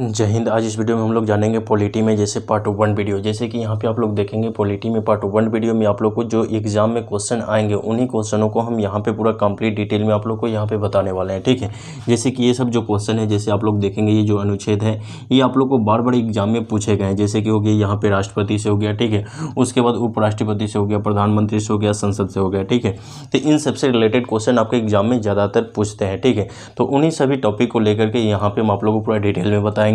जय हिंद। आज इस वीडियो में हम लोग जानेंगे पॉलिटी में जैसे पार्ट 1 वीडियो। जैसे कि यहाँ पे आप लोग देखेंगे पॉलिटी में पार्ट 1 वीडियो में आप लोग को जो एग्जाम में क्वेश्चन आएंगे उन्हीं क्वेश्चनों को हम यहाँ पे पूरा कंप्लीट डिटेल में आप लोग को यहाँ पे बताने वाले हैं। ठीक है, जैसे कि ये सब जो क्वेश्चन है, जैसे आप लोग देखेंगे ये जो अनुच्छेद है ये आप लोग को बार बार एग्जाम में पूछे गए हैं। जैसे कि हो गया यहाँ पे राष्ट्रपति से हो गया, ठीक है, उसके बाद उपराष्ट्रपति से हो गया, प्रधानमंत्री से हो गया, संसद से हो गया। ठीक है, तो इन सबसे रिलेटेड क्वेश्चन आपके एग्जाम में ज़्यादातर पूछते हैं। ठीक है, तो उन्हीं सभी टॉपिक को लेकर के यहाँ पे हम आप लोग को पूरा डिटेल में बताएंगे।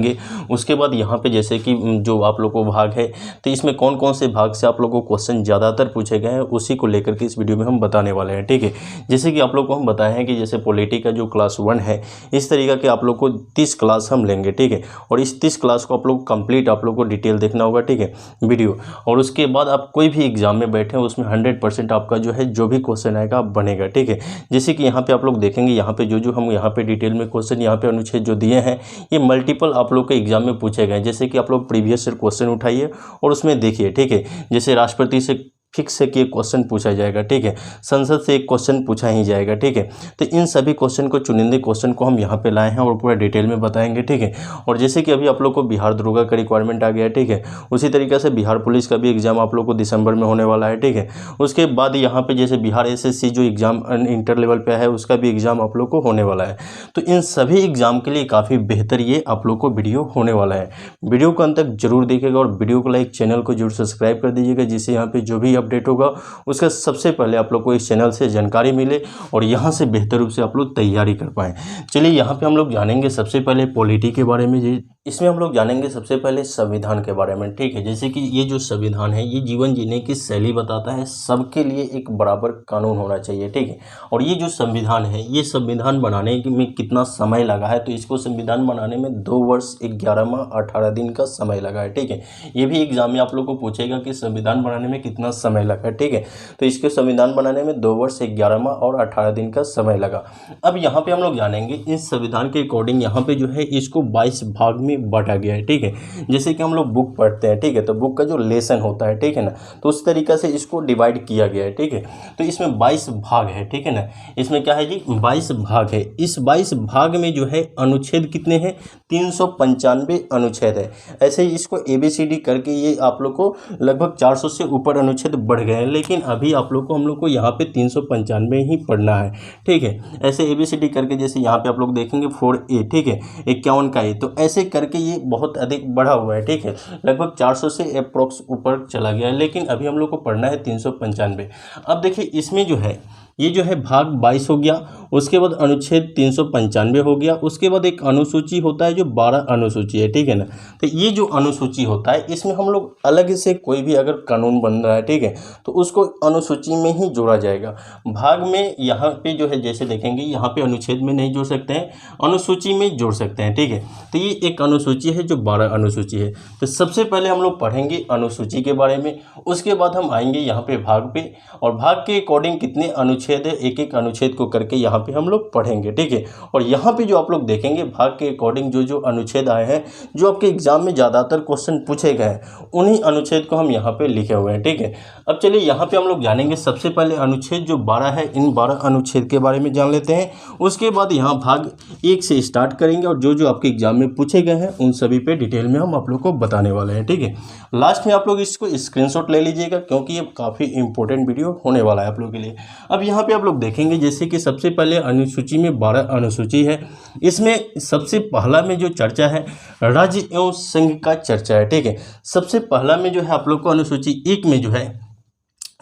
उसके बाद यहाँ पे जैसे कि जो आप लोग को भाग है, तो इसमें कौन कौन से भाग से आप लोगों को क्वेश्चन ज़्यादातर पूछे गए हैं उसी को लेकर के इस वीडियो में हम बताने वाले हैं। ठीक है, जैसे कि आप लोग को हम बताए हैं कि जैसे पॉलिटी का जो क्लास 1 है, इस तरीका के आप लोग को 30 क्लास हम लेंगे। ठीक है, और इस 30 क्लास को आप लोग कंप्लीट आप लोग को डिटेल देखना होगा। ठीक है, वीडियो, और उसके बाद आप कोई भी एग्जाम में बैठे उसमें 100% आपका जो है जो भी क्वेश्चन आएगा आप बनेगा। ठीक है, जैसे कि यहाँ पे आप लोग देखेंगे यहाँ पे जो हम यहाँ पे डिटेल में क्वेश्चन यहाँ पे अनुच्छेद जो दिए हैं ये मल्टीपल आप लोग के एग्जाम में पूछे गए। जैसे कि आप लोग प्रीवियस ईयर क्वेश्चन उठाइए और उसमें देखिए। ठीक है, जैसे राष्ट्रपति से फिक्स है कि एक क्वेश्चन पूछा जाएगा। ठीक है, संसद से एक क्वेश्चन पूछा ही जाएगा। ठीक है, तो इन सभी क्वेश्चन को, चुनिंदे क्वेश्चन को हम यहाँ पे लाए हैं और पूरा डिटेल में बताएंगे। ठीक है, और जैसे कि अभी आप लोग को बिहार दरोगा का रिक्वायरमेंट आ गया है। ठीक है, उसी तरीके से बिहार पुलिस का भी एग्जाम आप लोग को दिसंबर में होने वाला है। ठीक है, उसके बाद यहाँ पे जैसे बिहार SSC जो एग्जाम इंटर लेवल पे है उसका भी एग्जाम आप लोग को होने वाला है। तो इन सभी एग्जाम के लिए काफ़ी बेहतर ये आप लोग को वीडियो होने वाला है। वीडियो को अंत तक जरूर देखिएगा और वीडियो को लाइक, चैनल को जरूर सब्सक्राइब कर दीजिएगा, जिससे यहाँ पे जो भी अपडेट होगा उसका सबसे पहले आप लोग को इस चैनल से जानकारी मिले और यहाँ से बेहतर रूप से आप लोग तैयारी कर पाएँ। चलिए यहाँ पे हम लोग जानेंगे सबसे पहले पॉलिटी के बारे में। इसमें हम लोग जानेंगे सबसे पहले संविधान के बारे में। ठीक है, जैसे कि ये जो संविधान है ये जीवन जीने की शैली बताता है, सबके लिए एक बराबर कानून होना चाहिए। ठीक है, और ये जो संविधान है ये संविधान बनाने में कितना समय लगा है, तो इसको संविधान बनाने में 2 वर्ष 11 माह 18 दिन का समय लगा है। ठीक है, ये भी एग्जाम में आप लोग को पूछेगा कि संविधान बनाने में कितना समय लगा। ठीक है, तो इसके संविधान बनाने में 2 वर्ष 11 माह और 18 दिन का समय लगा। अब यहाँ पे हम लोग जानेंगे इस संविधान के अकॉर्डिंग यहाँ पे जो है इसको 22 भाग में बांटा गया है। ठीक है, जैसे कि हम लोग बुक पढ़ते हैं, ठीक है, तो बुक का जो लेसन होता है, ठीक है ना, तो उस तरीके से इसको डिवाइड किया गया है। ठीक है, तो इसमें 22 भाग है। ठीक है ना, इसमें क्या है जी, 22 भाग है। इस 22 भाग में जो है अनुच्छेद कितने हैं, 395 अनुच्छेद है। ऐसे ही इसको ABCD करके ये आप लोग को लगभग 400 से ऊपर अनुच्छेद बढ़ गए हैं, लेकिन अभी आप लोग को हम लोग को यहाँ पे 395 ही पढ़ना है। ठीक है, ऐसे ABCD करके, जैसे यहाँ पे आप लोग देखेंगे 4A, ठीक है, 51 का A, तो ऐसे करके ये बहुत अधिक बढ़ा हुआ है। ठीक है, लगभग 400 से अप्रोक्स ऊपर चला गया है, लेकिन अभी हम लोग को पढ़ना है 395। अब देखिए इसमें जो है ये जो है भाग 22 हो गया, उसके बाद अनुच्छेद 395 हो गया, उसके बाद एक अनुसूची होता है जो 12 अनुसूची है। ठीक है ना, तो ये जो अनुसूची होता है इसमें हम लोग अलग से कोई भी अगर कानून बन रहा है, ठीक है, तो उसको अनुसूची में ही जोड़ा जाएगा। भाग में यहाँ पे जो है जैसे देखेंगे यहाँ पे अनुच्छेद में नहीं जोड़ सकते हैं, अनुसूची में जोड़ सकते हैं। ठीक है, तो ये एक अनुसूची है जो 12 अनुसूची है। तो सबसे पहले हम लोग पढ़ेंगे अनुसूची के बारे में, उसके बाद हम आएंगे यहाँ पे भाग पे, और भाग के अकॉर्डिंग कितने अनुच्छेद है एक एक अनुच्छेद को करके यहाँ पे हम लोग पढ़ेंगे। ठीक है, और यहाँ पे जो आप लोग देखेंगे भाग के अकॉर्डिंग जो जो अनुच्छेद आए हैं, जो आपके एग्जाम में ज़्यादातर क्वेश्चन पूछे गए हैं, उन्हीं अनुच्छेद को हम यहाँ पे लिखे हुए हैं। ठीक है, अब चलिए यहाँ पे हम लोग जानेंगे सबसे पहले अनुच्छेद जो 12 है, इन 12 अनुच्छेद के बारे में जान लेते हैं। उसके बाद यहाँ भाग 1 से स्टार्ट करेंगे और जो जो आपके एग्जाम में पूछे गए हैं उन सभी पे डिटेल में हम आप लोग को बताने वाले हैं। ठीक है, लास्ट में आप लोग इसको स्क्रीनशॉट ले लीजिएगा क्योंकि ये काफ़ी इंपॉर्टेंट वीडियो होने वाला है आप लोगों के लिए। अब यहाँ पे आप लोग देखेंगे जैसे कि सबसे पहले अनुसूची में 12 अनुसूची है, इसमें सबसे पहला में जो चर्चा है राज्य एवं संघ का चर्चा है। ठीक है, सबसे पहला में जो है आप लोग को अनुसूची 1 में जो है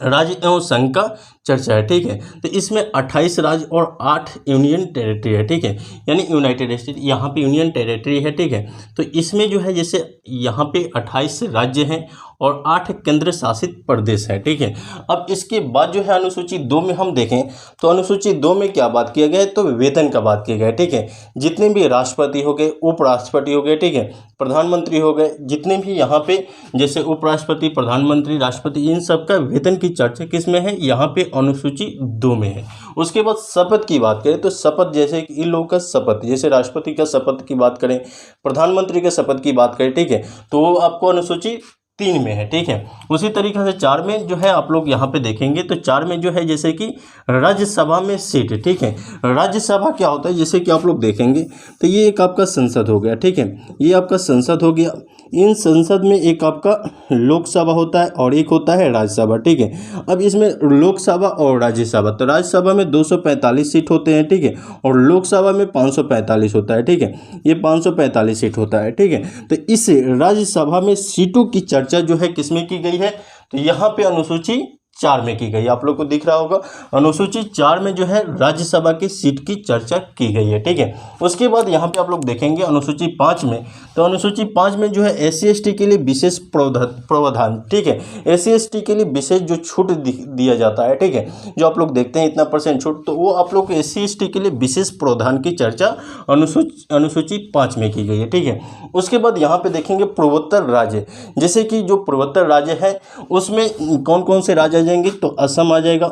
राज्य एवं संघ का चर्चा है। ठीक है, तो इसमें 28 राज्य और 8 यूनियन टेरिटरी है। ठीक है, यानी यूनाइटेड स्टेट, यहाँ पे यूनियन टेरिटरी है। ठीक है, तो इसमें जो है जैसे यहाँ पे 28 राज्य हैं और 8 केंद्र शासित प्रदेश है। ठीक है, अब इसके बाद जो है अनुसूची 2 में हम देखें तो अनुसूची 2 में क्या बात किया गया है, तो वेतन का बात किया गया है। ठीक है, जितने भी राष्ट्रपति हो गए, उपराष्ट्रपति हो गए, ठीक है, प्रधानमंत्री हो गए, जितने भी यहाँ पे जैसे उपराष्ट्रपति, प्रधानमंत्री, राष्ट्रपति, इन सब का वेतन की चर्चा किस में है, यहाँ पे अनुसूची 2 में है। उसके बाद शपथ की बात करें तो शपथ, जैसे कि इन लोगों का शपथ, जैसे राष्ट्रपति का शपथ की बात करें, प्रधानमंत्री के शपथ की बात करें, ठीक है, तो वो आपको अनुसूची 3 में है, ठीक है। उसी तरीके से 4 में जो है आप लोग यहाँ पे देखेंगे तो 4 में जो है जैसे कि राज्यसभा में सीट, ठीक है। राज्यसभा क्या होता है, जैसे कि आप लोग देखेंगे तो ये एक आपका संसद हो गया, ठीक है। ये आपका संसद हो गया। इन संसद में एक आपका लोकसभा होता है और एक होता है राज्यसभा, ठीक है। अब इसमें लोकसभा और राज्यसभा, तो राज्यसभा में 245 सीट होते हैं, ठीक है, और लोकसभा में 545 होता है, ठीक है। ये 545 सीट होता है, ठीक है। तो इस राज्यसभा में सीटों की चर्चा जो है किसमें की गई है, तो यहाँ पे अनुसूची 4 में की गई। आप लोग को दिख रहा होगा अनुसूची 4 में जो है राज्यसभा की सीट की चर्चा की गई है, ठीक है। उसके बाद यहाँ पे आप लोग देखेंगे अनुसूची 5 में, तो अनुसूची 5 में जो है SC/ST के लिए विशेष प्रावधान, ठीक है। SC/ST के लिए विशेष जो छूट दिया जाता है, ठीक है, जो आप लोग देखते हैं इतना % छूट, तो वो आप लोग को SC/ST के लिए विशेष प्रावधान की चर्चा अनुसूची 5 में की गई है, ठीक है। उसके बाद यहाँ पे देखेंगे पूर्वोत्तर राज्य, जैसे कि जो पूर्वोत्तर राज्य है उसमें कौन कौन से राज्य जाएंगे, तो असम आ जाएगा,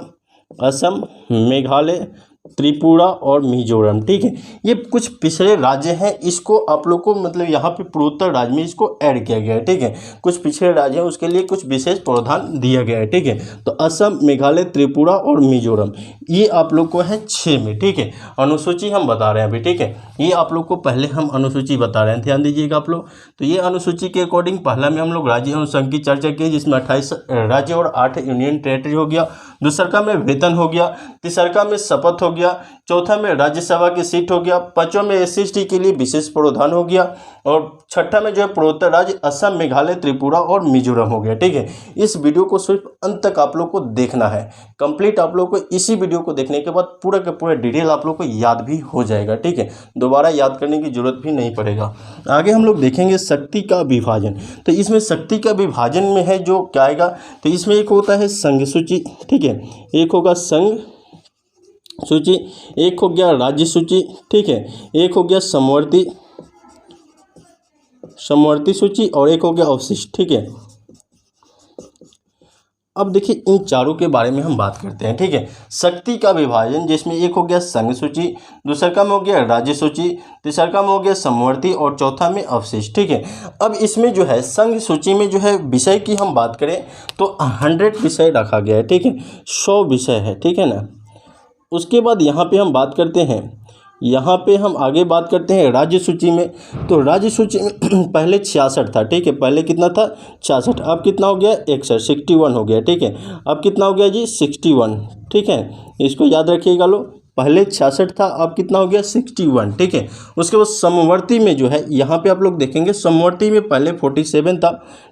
असम, मेघालय, त्रिपुरा और मिजोरम, ठीक है। ये कुछ पिछड़े राज्य हैं, इसको आप लोग को मतलब यहाँ पे पूर्वोत्तर राज्य में इसको ऐड किया गया है, ठीक है। कुछ पिछड़े राज्य हैं उसके लिए कुछ विशेष प्रावधान दिया गया है, ठीक है। तो असम, मेघालय, त्रिपुरा और मिजोरम ये आप लोग को है 6 में, ठीक है। अनुसूची हम बता रहे हैं अभी, ठीक है। ये आप लोग को पहले हम अनुसूची बता रहे हैं, ध्यान दीजिएगा आप लोग। तो ये अनुसूची के अकॉर्डिंग पहला में हम लोग राज्य एवं संघ की चर्चा की, जिसमें 28 राज्य और 8 यूनियन टेरिटरी हो गया। दूसरका में वेतन हो गया। तीसरका में शपथ हो गया। चौथा में राज्यसभा की सीट हो गया। पांचवा में SC/ST के लिए विशेष प्रावधान हो गया। और छठा में जो है पूर्वोत्तर राज्य असम, मेघालय, त्रिपुरा और मिजोरम हो गया, ठीक है। इस वीडियो को सिर्फ अंत तक आप लोग को देखना है, कंप्लीट आप लोग को इसी वीडियो को देखने के बाद पूरा का पूरा डिटेल आप लोग को याद भी हो जाएगा, ठीक है। दोबारा याद करने की जरूरत भी नहीं पड़ेगा। आगे हम लोग देखेंगे शक्ति का विभाजन। तो इसमें शक्ति का विभाजन में है जो क्या आएगा, तो इसमें एक होता है संघ सूची, ठीक है, एक होगा संघ सूची, एक हो गया राज्य सूची, ठीक है, एक हो गया समवर्ती सूची और एक हो गया अवशिष्ट, ठीक है। अब देखिए इन चारों के बारे में हम बात करते हैं, ठीक है। शक्ति का विभाजन जिसमें एक हो गया संघ सूची, दूसरा में हो गया राज्य सूची, तीसरा में हो गया समवर्ती और चौथा में अवशिष्ट, ठीक है। अब इसमें जो है संघ सूची में जो है विषय की हम बात करें तो 100 विषय रखा गया है, ठीक है, 100 विषय है, ठीक है ना। उसके बाद यहाँ पे हम बात करते हैं, यहाँ पे हम आगे बात करते हैं राज्य सूची में। तो राज्य सूची में पहले 66 था, ठीक है, पहले कितना था 66, अब कितना हो गया 61 हो गया, ठीक है। अब कितना हो गया जी 61, ठीक है, इसको याद रखिएगा लो, पहले 66 था अब कितना हो गया 61, ठीक है। उसके बाद समवर्ती में जो है यहाँ पे आप लोग देखेंगे समवर्ती में पहले 47 था,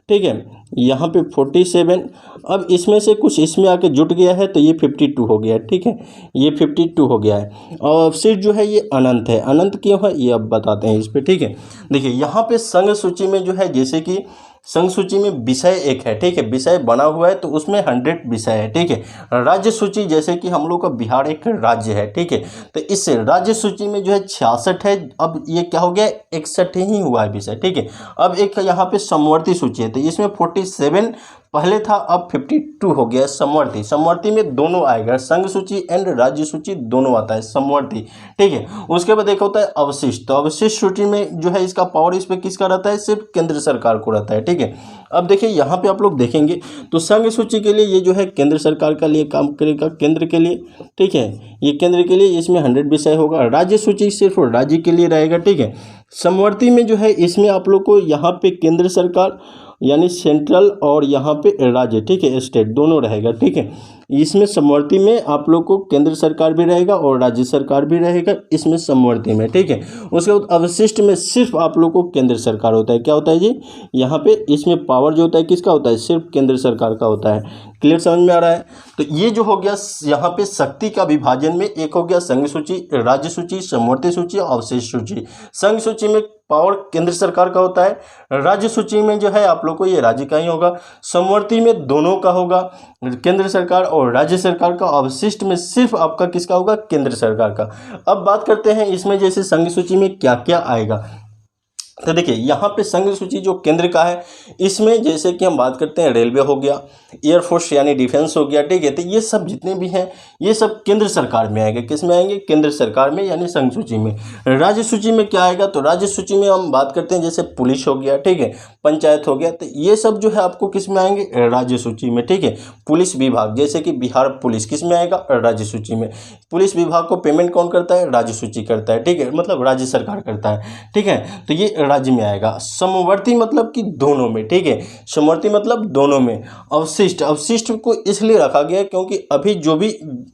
ठीक है, यहाँ पे 47, अब इसमें से कुछ इसमें आके जुट गया है तो ये 52 हो गया, ठीक है, ये 52 हो गया है। और अवशिष्ट जो है ये अनंत है, अनंत क्यों है ये अब बताते हैं इस पर, ठीक है। देखिए यहाँ पे संघ सूची में जो है जैसे कि संघ सूची में विषय एक है, ठीक है, विषय बना हुआ है तो उसमें 100 विषय है, ठीक है। राज्य सूची जैसे कि हम लोग का बिहार एक राज्य है, ठीक है, तो इस राज्य सूची में जो है 66 है, अब ये क्या हो गया 61 ही हुआ है विषय, ठीक है। अब एक यहाँ पे समवर्ती सूची है तो इसमें 47 पहले था अब 52 हो गया समवर्ती। समवर्ती में दोनों आएगा, संघ सूची एंड राज्य सूची दोनों आता है समवर्ती, ठीक है। उसके बाद एक होता है अवशिष्ट, तो अवशिष्ट सूची में जो है इसका पावर इस पे किसका रहता है, सिर्फ केंद्र सरकार को रहता है, ठीक है। अब देखिए यहाँ पे आप लोग देखेंगे तो संघ सूची के लिए ये जो है केंद्र सरकार का लिए काम करेगा, केंद्र के लिए, ठीक है, ये केंद्र के लिए, इसमें 100 विषय होगा। राज्य सूची सिर्फ राज्य के लिए रहेगा, ठीक है। समवर्ती में जो है इसमें आप लोग को यहाँ पे केंद्र सरकार यानी सेंट्रल और यहाँ पे राज्य, ठीक है, स्टेट दोनों रहेगा, ठीक है। इसमें समवर्ती में आप लोग को केंद्र सरकार भी रहेगा और राज्य सरकार भी रहेगा इसमें समवर्ती में, ठीक है। उसके बाद अवशिष्ट में सिर्फ आप लोग को केंद्र सरकार होता है, क्या होता है जी, यहाँ पे इसमें पावर जो होता है किसका होता है, सिर्फ केंद्र सरकार का होता है। क्लियर समझ में आ रहा है। तो ये जो हो गया यहाँ पे शक्ति का विभाजन में एक हो गया संघ सूची, राज्य सूची, समवर्ती सूची, अवशिष्ट सूची। संघ सूची में पावर केंद्र सरकार का होता है, राज्य सूची में जो है आप लोग को ये राज्य का ही होगा, समवर्ती में दोनों का होगा, केंद्र सरकार और राज्य सरकार का, अवशिष्ट में सिर्फ आपका किसका होगा, केंद्र सरकार का। अब बात करते हैं इसमें जैसे संघ सूची में क्या क्या आएगा। तो देखिए यहाँ पे संघ सूची जो केंद्र का है, इसमें जैसे कि हम बात करते हैं रेलवे हो गया, एयरफोर्स यानी डिफेंस हो गया, ठीक है। तो ये सब जितने भी हैं ये सब केंद्र सरकार में आएंगे। किस में आएंगे? केंद्र सरकार में यानी संघ सूची में। राज्य सूची में क्या आएगा? तो राज्य सूची में हम बात करते हैं जैसे पुलिस हो गया, ठीक है, पंचायत हो गया, तो ये सब जो है आपको किस में आएंगे? राज्य सूची में, ठीक है। पुलिस विभाग जैसे कि बिहार पुलिस किस में आएगा? राज्य सूची में। पुलिस विभाग को पेमेंट कौन करता है? राज्य सूची करता है, ठीक है, मतलब राज्य सरकार करता है, ठीक है। तो ये राज्य में आएगा। समवर्ती मतलब कि दोनों में, ठीक है, समवर्ती मतलब दोनों में। अवशिष्ट, अवशिष्ट को इसलिए रखा गया क्योंकि अभी जो भी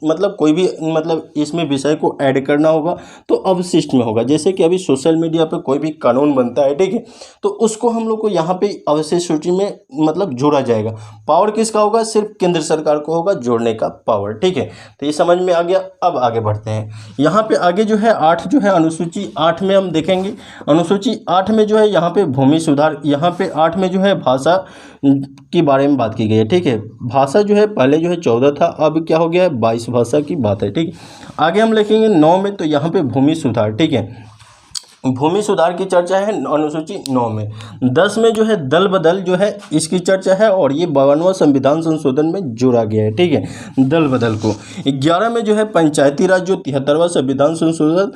मतलब कोई भी मतलब इसमें विषय को ऐड करना होगा तो अवशिष्ट में होगा। जैसे कि अभी सोशल मीडिया पर कोई भी कानून बनता है, ठीक है, तो उसको हम लोग को यहाँ पे अवशिष्ट सूची में मतलब जोड़ा जाएगा। पावर किसका होगा? सिर्फ केंद्र सरकार को होगा जोड़ने का पावर, ठीक है। तो ये समझ में आ गया। अब आगे बढ़ते हैं। यहाँ पे आगे जो है 8 जो है अनुसूची 8 में हम देखेंगे। अनुसूची 8 में जो है यहाँ पे भूमि सुधार, यहाँ पे 8 में जो है भाषा के बारे में बात की गई है, ठीक है। भाषा जो है पहले जो है 14 था, अब क्या हो गया है? 22 भाषा की बात है, ठीक है। आगे हम लिखेंगे 9 में, तो यहाँ पे भूमि सुधार, ठीक है, भूमि सुधार की चर्चा है अनुसूची 9 में। 10 में जो है दल बदल जो है इसकी चर्चा है और ये 52वां संविधान संशोधन में जोड़ा गया है, ठीक है, दल बदल को। 11 में जो है पंचायती राज जो 73वां संविधान संशोधन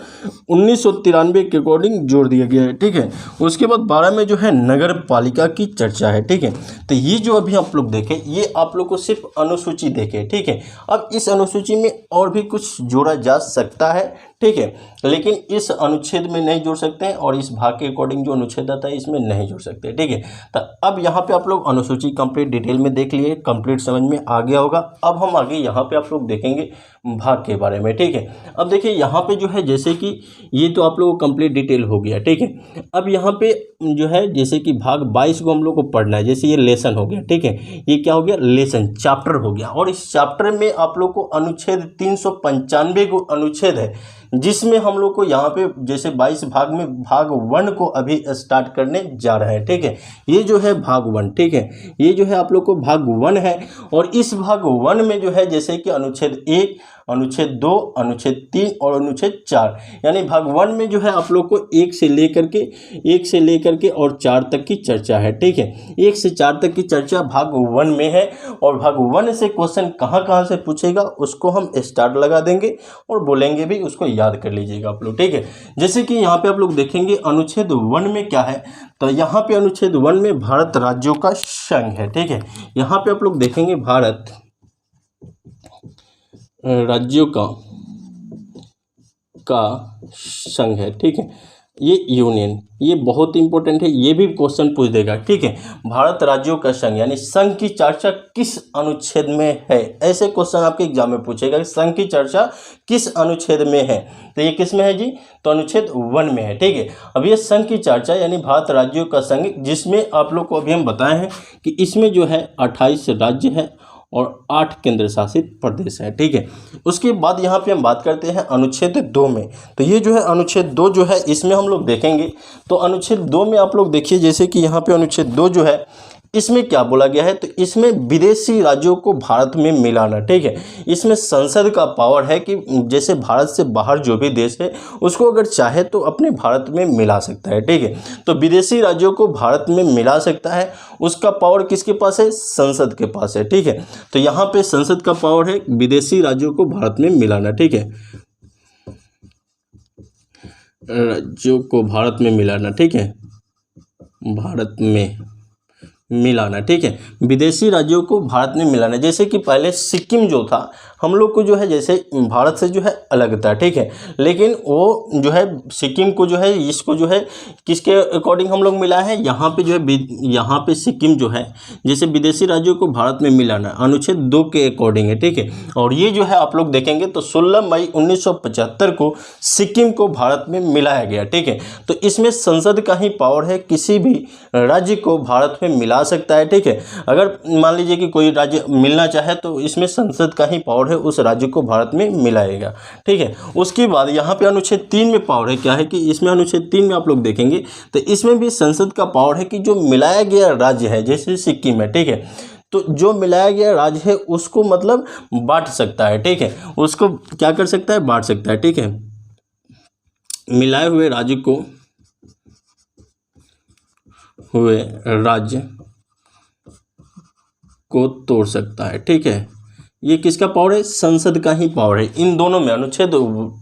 1993 के अकॉर्डिंग जोड़ दिया गया है, ठीक है। उसके बाद 12 में जो है नगर पालिका की चर्चा है, ठीक है। तो ये जो अभी आप लोग देखें ये आप लोग को सिर्फ अनुसूची देखे, ठीक है। अब इस अनुसूची में और भी कुछ जोड़ा जा सकता है, ठीक है, लेकिन इस अनुच्छेद में नहीं जोड़ सकते हैं और इस भाग के अकॉर्डिंग जो अनुच्छेद आता है इसमें नहीं जोड़ सकते, ठीक है। तो अब यहाँ पे आप लोग अनुसूची कंप्लीट डिटेल में देख लिए, कंप्लीट समझ में आ गया होगा। अब हम आगे यहाँ पे आप लोग देखेंगे भाग के बारे में, ठीक है। अब देखिए यहाँ पे जो है जैसे कि ये तो आप लोगों को कंप्लीट डिटेल हो गया, ठीक है। अब यहाँ पे जो है जैसे कि भाग 22 को हम लोग को पढ़ना है। जैसे ये लेसन हो गया, ठीक है, ये क्या हो गया? लेसन, चैप्टर हो गया। और इस चैप्टर में आप लोग को अनुच्छेद 395 को अनुच्छेद है, जिसमें हम लोग को यहाँ पे जैसे 22 भाग में भाग 1 को अभी स्टार्ट करने जा रहे हैं, ठीक है। ये जो है भाग 1, ठीक है, ये जो है आप लोग को भाग 1 है। और इस भाग 1 में जो है जैसे कि अनुच्छेद 1, अनुच्छेद 2, अनुच्छेद 3 और अनुच्छेद 4, यानी भाग 1 में जो है आप लोग को 1 से लेकर के और 4 तक की चर्चा है, ठीक है। 1 से 4 तक की चर्चा भाग 1 में है। और भाग 1 से क्वेश्चन कहाँ से पूछेगा उसको हम स्टार्ट लगा देंगे और बोलेंगे भी, उसको याद कर लीजिएगा आप लोग, ठीक है। जैसे कि यहाँ पे आप लोग देखेंगे अनुच्छेद 1 में क्या है, तो यहाँ पे अनुच्छेद 1 में भारत राज्यों का संघ है, ठीक है। यहाँ पे आप लोग देखेंगे भारत राज्यों का संघ है, ठीक है, ये यूनियन, ये बहुत इंपॉर्टेंट है, ये भी क्वेश्चन पूछ देगा, ठीक है। भारत राज्यों का संघ यानी संघ की चर्चा किस अनुच्छेद में है, ऐसे क्वेश्चन आपके एग्जाम में पूछेगा कि संघ की चर्चा किस अनुच्छेद में है। तो ये किस में है जी? तो अनुच्छेद 1 में है, ठीक है। अब ये संघ की चर्चा यानी भारत राज्यों का संघ, जिसमें आप लोग को अभी हम बताए हैं कि इसमें जो है 28 राज्य है और 8 केंद्र शासित प्रदेश है, ठीक है। उसके बाद यहाँ पे हम बात करते हैं अनुच्छेद 2 में। तो ये जो है अनुच्छेद 2 जो है इसमें हम लोग देखेंगे। तो अनुच्छेद 2 में आप लोग देखिए जैसे कि यहाँ पे अनुच्छेद 2 जो है इसमें क्या बोला गया है, तो इसमें विदेशी राज्यों को भारत में मिलाना, ठीक है। इसमें संसद का पावर है कि जैसे भारत से बाहर जो भी देश है उसको अगर चाहे तो अपने भारत में मिला सकता है, ठीक है। तो विदेशी राज्यों को भारत में मिला सकता है, उसका पावर किसके पास है? संसद के पास है, ठीक है। तो यहाँ पे संसद का पावर है विदेशी राज्यों को भारत में मिलाना, ठीक है, राज्यों को भारत में मिलाना, ठीक है, भारत में मिलाना, ठीक है, विदेशी राज्यों को भारत में मिलाना। जैसे कि पहले सिक्किम जो था हम लोग को जो है जैसे भारत से जो है अलग था, ठीक है, लेकिन वो जो है सिक्किम को जो है इसको जो है किसके अकॉर्डिंग हम लोग मिला है, यहाँ पे जो है यहाँ पे सिक्किम जो है जैसे विदेशी राज्यों को भारत में मिलाना अनुच्छेद 2 के अकॉर्डिंग है, ठीक है। और ये जो है आप लोग देखेंगे तो 16 मई 1975 को सिक्किम को भारत में मिलाया गया, ठीक है। तो इसमें संसद का ही पावर है, किसी भी राज्य को भारत में मिला सकता है, ठीक है। अगर मान लीजिए कि कोई राज्य मिलना चाहे तो इसमें संसद का ही पावर है, उस राज्य को भारत में मिलाएगा, ठीक है। उसके बाद यहाँ पे अनुच्छेद 3 में पावर है, क्या है कि इसमें अनुच्छेद 3 में आप लोग देखेंगे तो इसमें भी संसद का पावर है कि जो मिलाया गया राज्य है जैसे सिक्किम है, ठीक है, तो जो मिलाया गया राज्य है उसको मतलब बांट सकता है, ठीक है, उसको क्या कर सकता है? बांट सकता है, ठीक है। मिलाए हुए राज्य को हुए राज्य को तोड़ सकता है। ठीक है, ये किसका पावर है? संसद का ही पावर है। इन दोनों में अनुच्छेद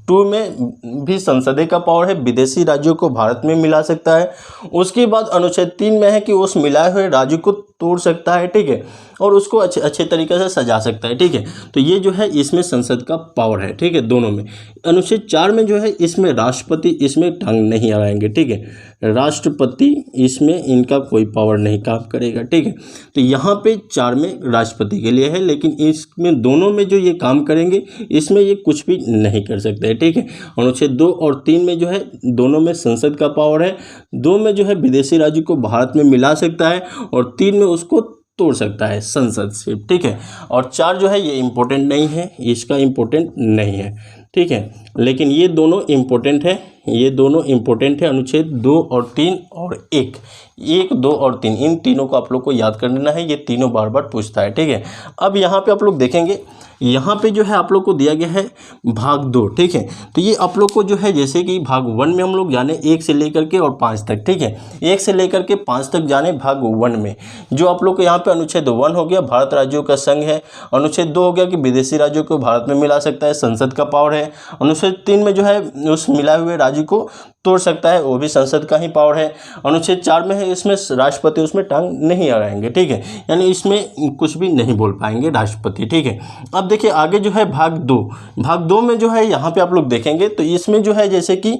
2 में भी संसद का पावर है, विदेशी राज्यों को भारत में मिला सकता है। उसके बाद अनुच्छेद 3 में है कि उस मिलाए हुए राज्य को तोड़ सकता है। ठीक है, और उसको अच्छे तरीके से सजा सकता है। ठीक है, तो ये जो है इसमें संसद का पावर है। ठीक है, दोनों में। अनुच्छेद 4 में जो है इसमें राष्ट्रपति इसमें टांग नहीं अड़ाएंगे। ठीक है, राष्ट्रपति इसमें इनका कोई पावर नहीं काम करेगा। ठीक है, तो यहाँ पे 4 में राष्ट्रपति के लिए है, लेकिन इसमें दोनों में जो ये काम करेंगे इसमें ये कुछ भी नहीं कर सकते। ठीक है, अनुच्छेद 2 और 3 में जो है दोनों में संसद का पावर है। 2 में जो है विदेशी राज्य को भारत में मिला सकता है और 3 में उसको तोड़ सकता है संसद से। ठीक है, और 4 जो है ये इम्पोर्टेंट नहीं है, इसका इम्पोर्टेंट नहीं है। ठीक है, लेकिन ये दोनों इम्पोर्टेंट है, ये दोनों इम्पोर्टेंट है। अनुच्छेद 2 और 3 और 1, 2 और 3, इन तीनों को आप लोग को याद कर लेना है। ये तीनों बार बार पूछता है। ठीक है, अब यहाँ पे आप लोग देखेंगे, यहाँ पे जो है आप लोग को दिया गया है भाग 2। ठीक है, तो ये आप लोग को जो है जैसे कि भाग 1 में हम लोग जाने 1 से लेकर के और 5 तक। ठीक है, 1 से लेकर के 5 तक जाने भाग 1 में। जो आप लोग को यहाँ पे अनुच्छेद 1 हो गया, भारत राज्यों का संघ है। अनुच्छेद 2 हो गया कि विदेशी राज्यों को भारत में मिला सकता है, संसद का पावर है। अनुच्छेद 3 में जो है उस मिलाए हुए राज्य को तोड़ सकता है, वो भी संसद का ही पावर है। अनुच्छेद 4 में है इसमें राष्ट्रपति उसमें टांग नहीं अड़ाएंगे। ठीक है, यानी इसमें कुछ भी नहीं बोल पाएंगे राष्ट्रपति। ठीक है, अब देखिए आगे जो है भाग 2। भाग 2 में जो है यहाँ पे आप लोग देखेंगे तो इसमें जो है जैसे कि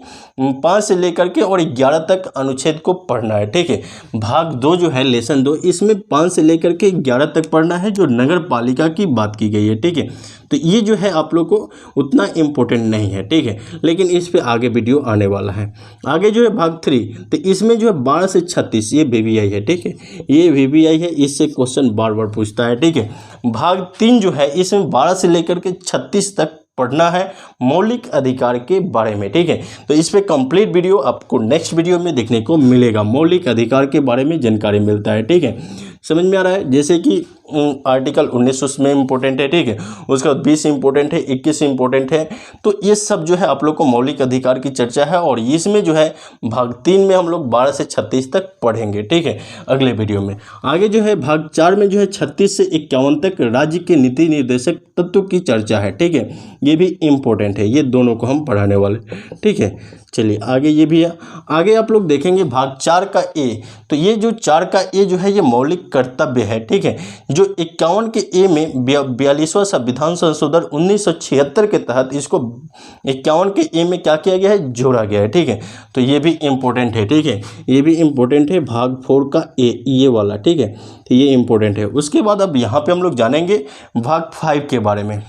5 से लेकर के और 11 तक अनुच्छेद को पढ़ना है। ठीक है, भाग 2 जो है लेसन 2, इसमें 5 से लेकर के 11 तक पढ़ना है, जो नगर पालिका की बात की गई है। ठीक है, तो ये जो है आप लोग को उतना इम्पोर्टेंट नहीं है। ठीक है, लेकिन इस पे आगे वीडियो आने वाला है। आगे जो है भाग 3, तो इसमें जो है 12 से 36 ये VVI है। ठीक है, ये VVI है, इससे क्वेश्चन बार बार पूछता है। ठीक है, भाग 3 जो है इसमें 12 से लेकर के 36 तक पढ़ना है मौलिक अधिकार के बारे में। ठीक है, तो इस पे कंप्लीट वीडियो आपको नेक्स्ट वीडियो में देखने को मिलेगा। मौलिक अधिकार के बारे में जानकारी मिलता है। ठीक है, समझ में आ रहा है? जैसे कि आर्टिकल 19 उसमें इम्पोर्टेंट है। ठीक है, उसका 20 इम्पोर्टेंट है, 21 इम्पोर्टेंट है। तो ये सब जो है आप लोग को मौलिक अधिकार की चर्चा है, और इसमें जो है भाग 3 में हम लोग 12 से 36 तक पढ़ेंगे। ठीक है, अगले वीडियो में। आगे जो है भाग 4 में जो है 36 से 51 तक राज्य के नीति निर्देशक तत्व की चर्चा है। ठीक है, ये भी इम्पोर्टेंट है, ये दोनों को हम पढ़ाने वाले। ठीक है, चलिए आगे ये भी है। आगे आप लोग देखेंगे भाग 4 का ए, तो ये जो 4 का ए जो है ये मौलिक कर्तव्य है। ठीक है, जो 51 के ए में 42वां संविधान संशोधन 1976 के तहत इसको 51 के ए में क्या किया गया है? जोड़ा गया है। ठीक है, तो ये भी इम्पोर्टेंट है। ठीक है, ये भी इम्पोर्टेंट है, भाग 4 का ए, ये वाला। ठीक है, तो ये इम्पोर्टेंट है। उसके बाद अब यहाँ पे हम लोग जानेंगे भाग 5 के बारे में।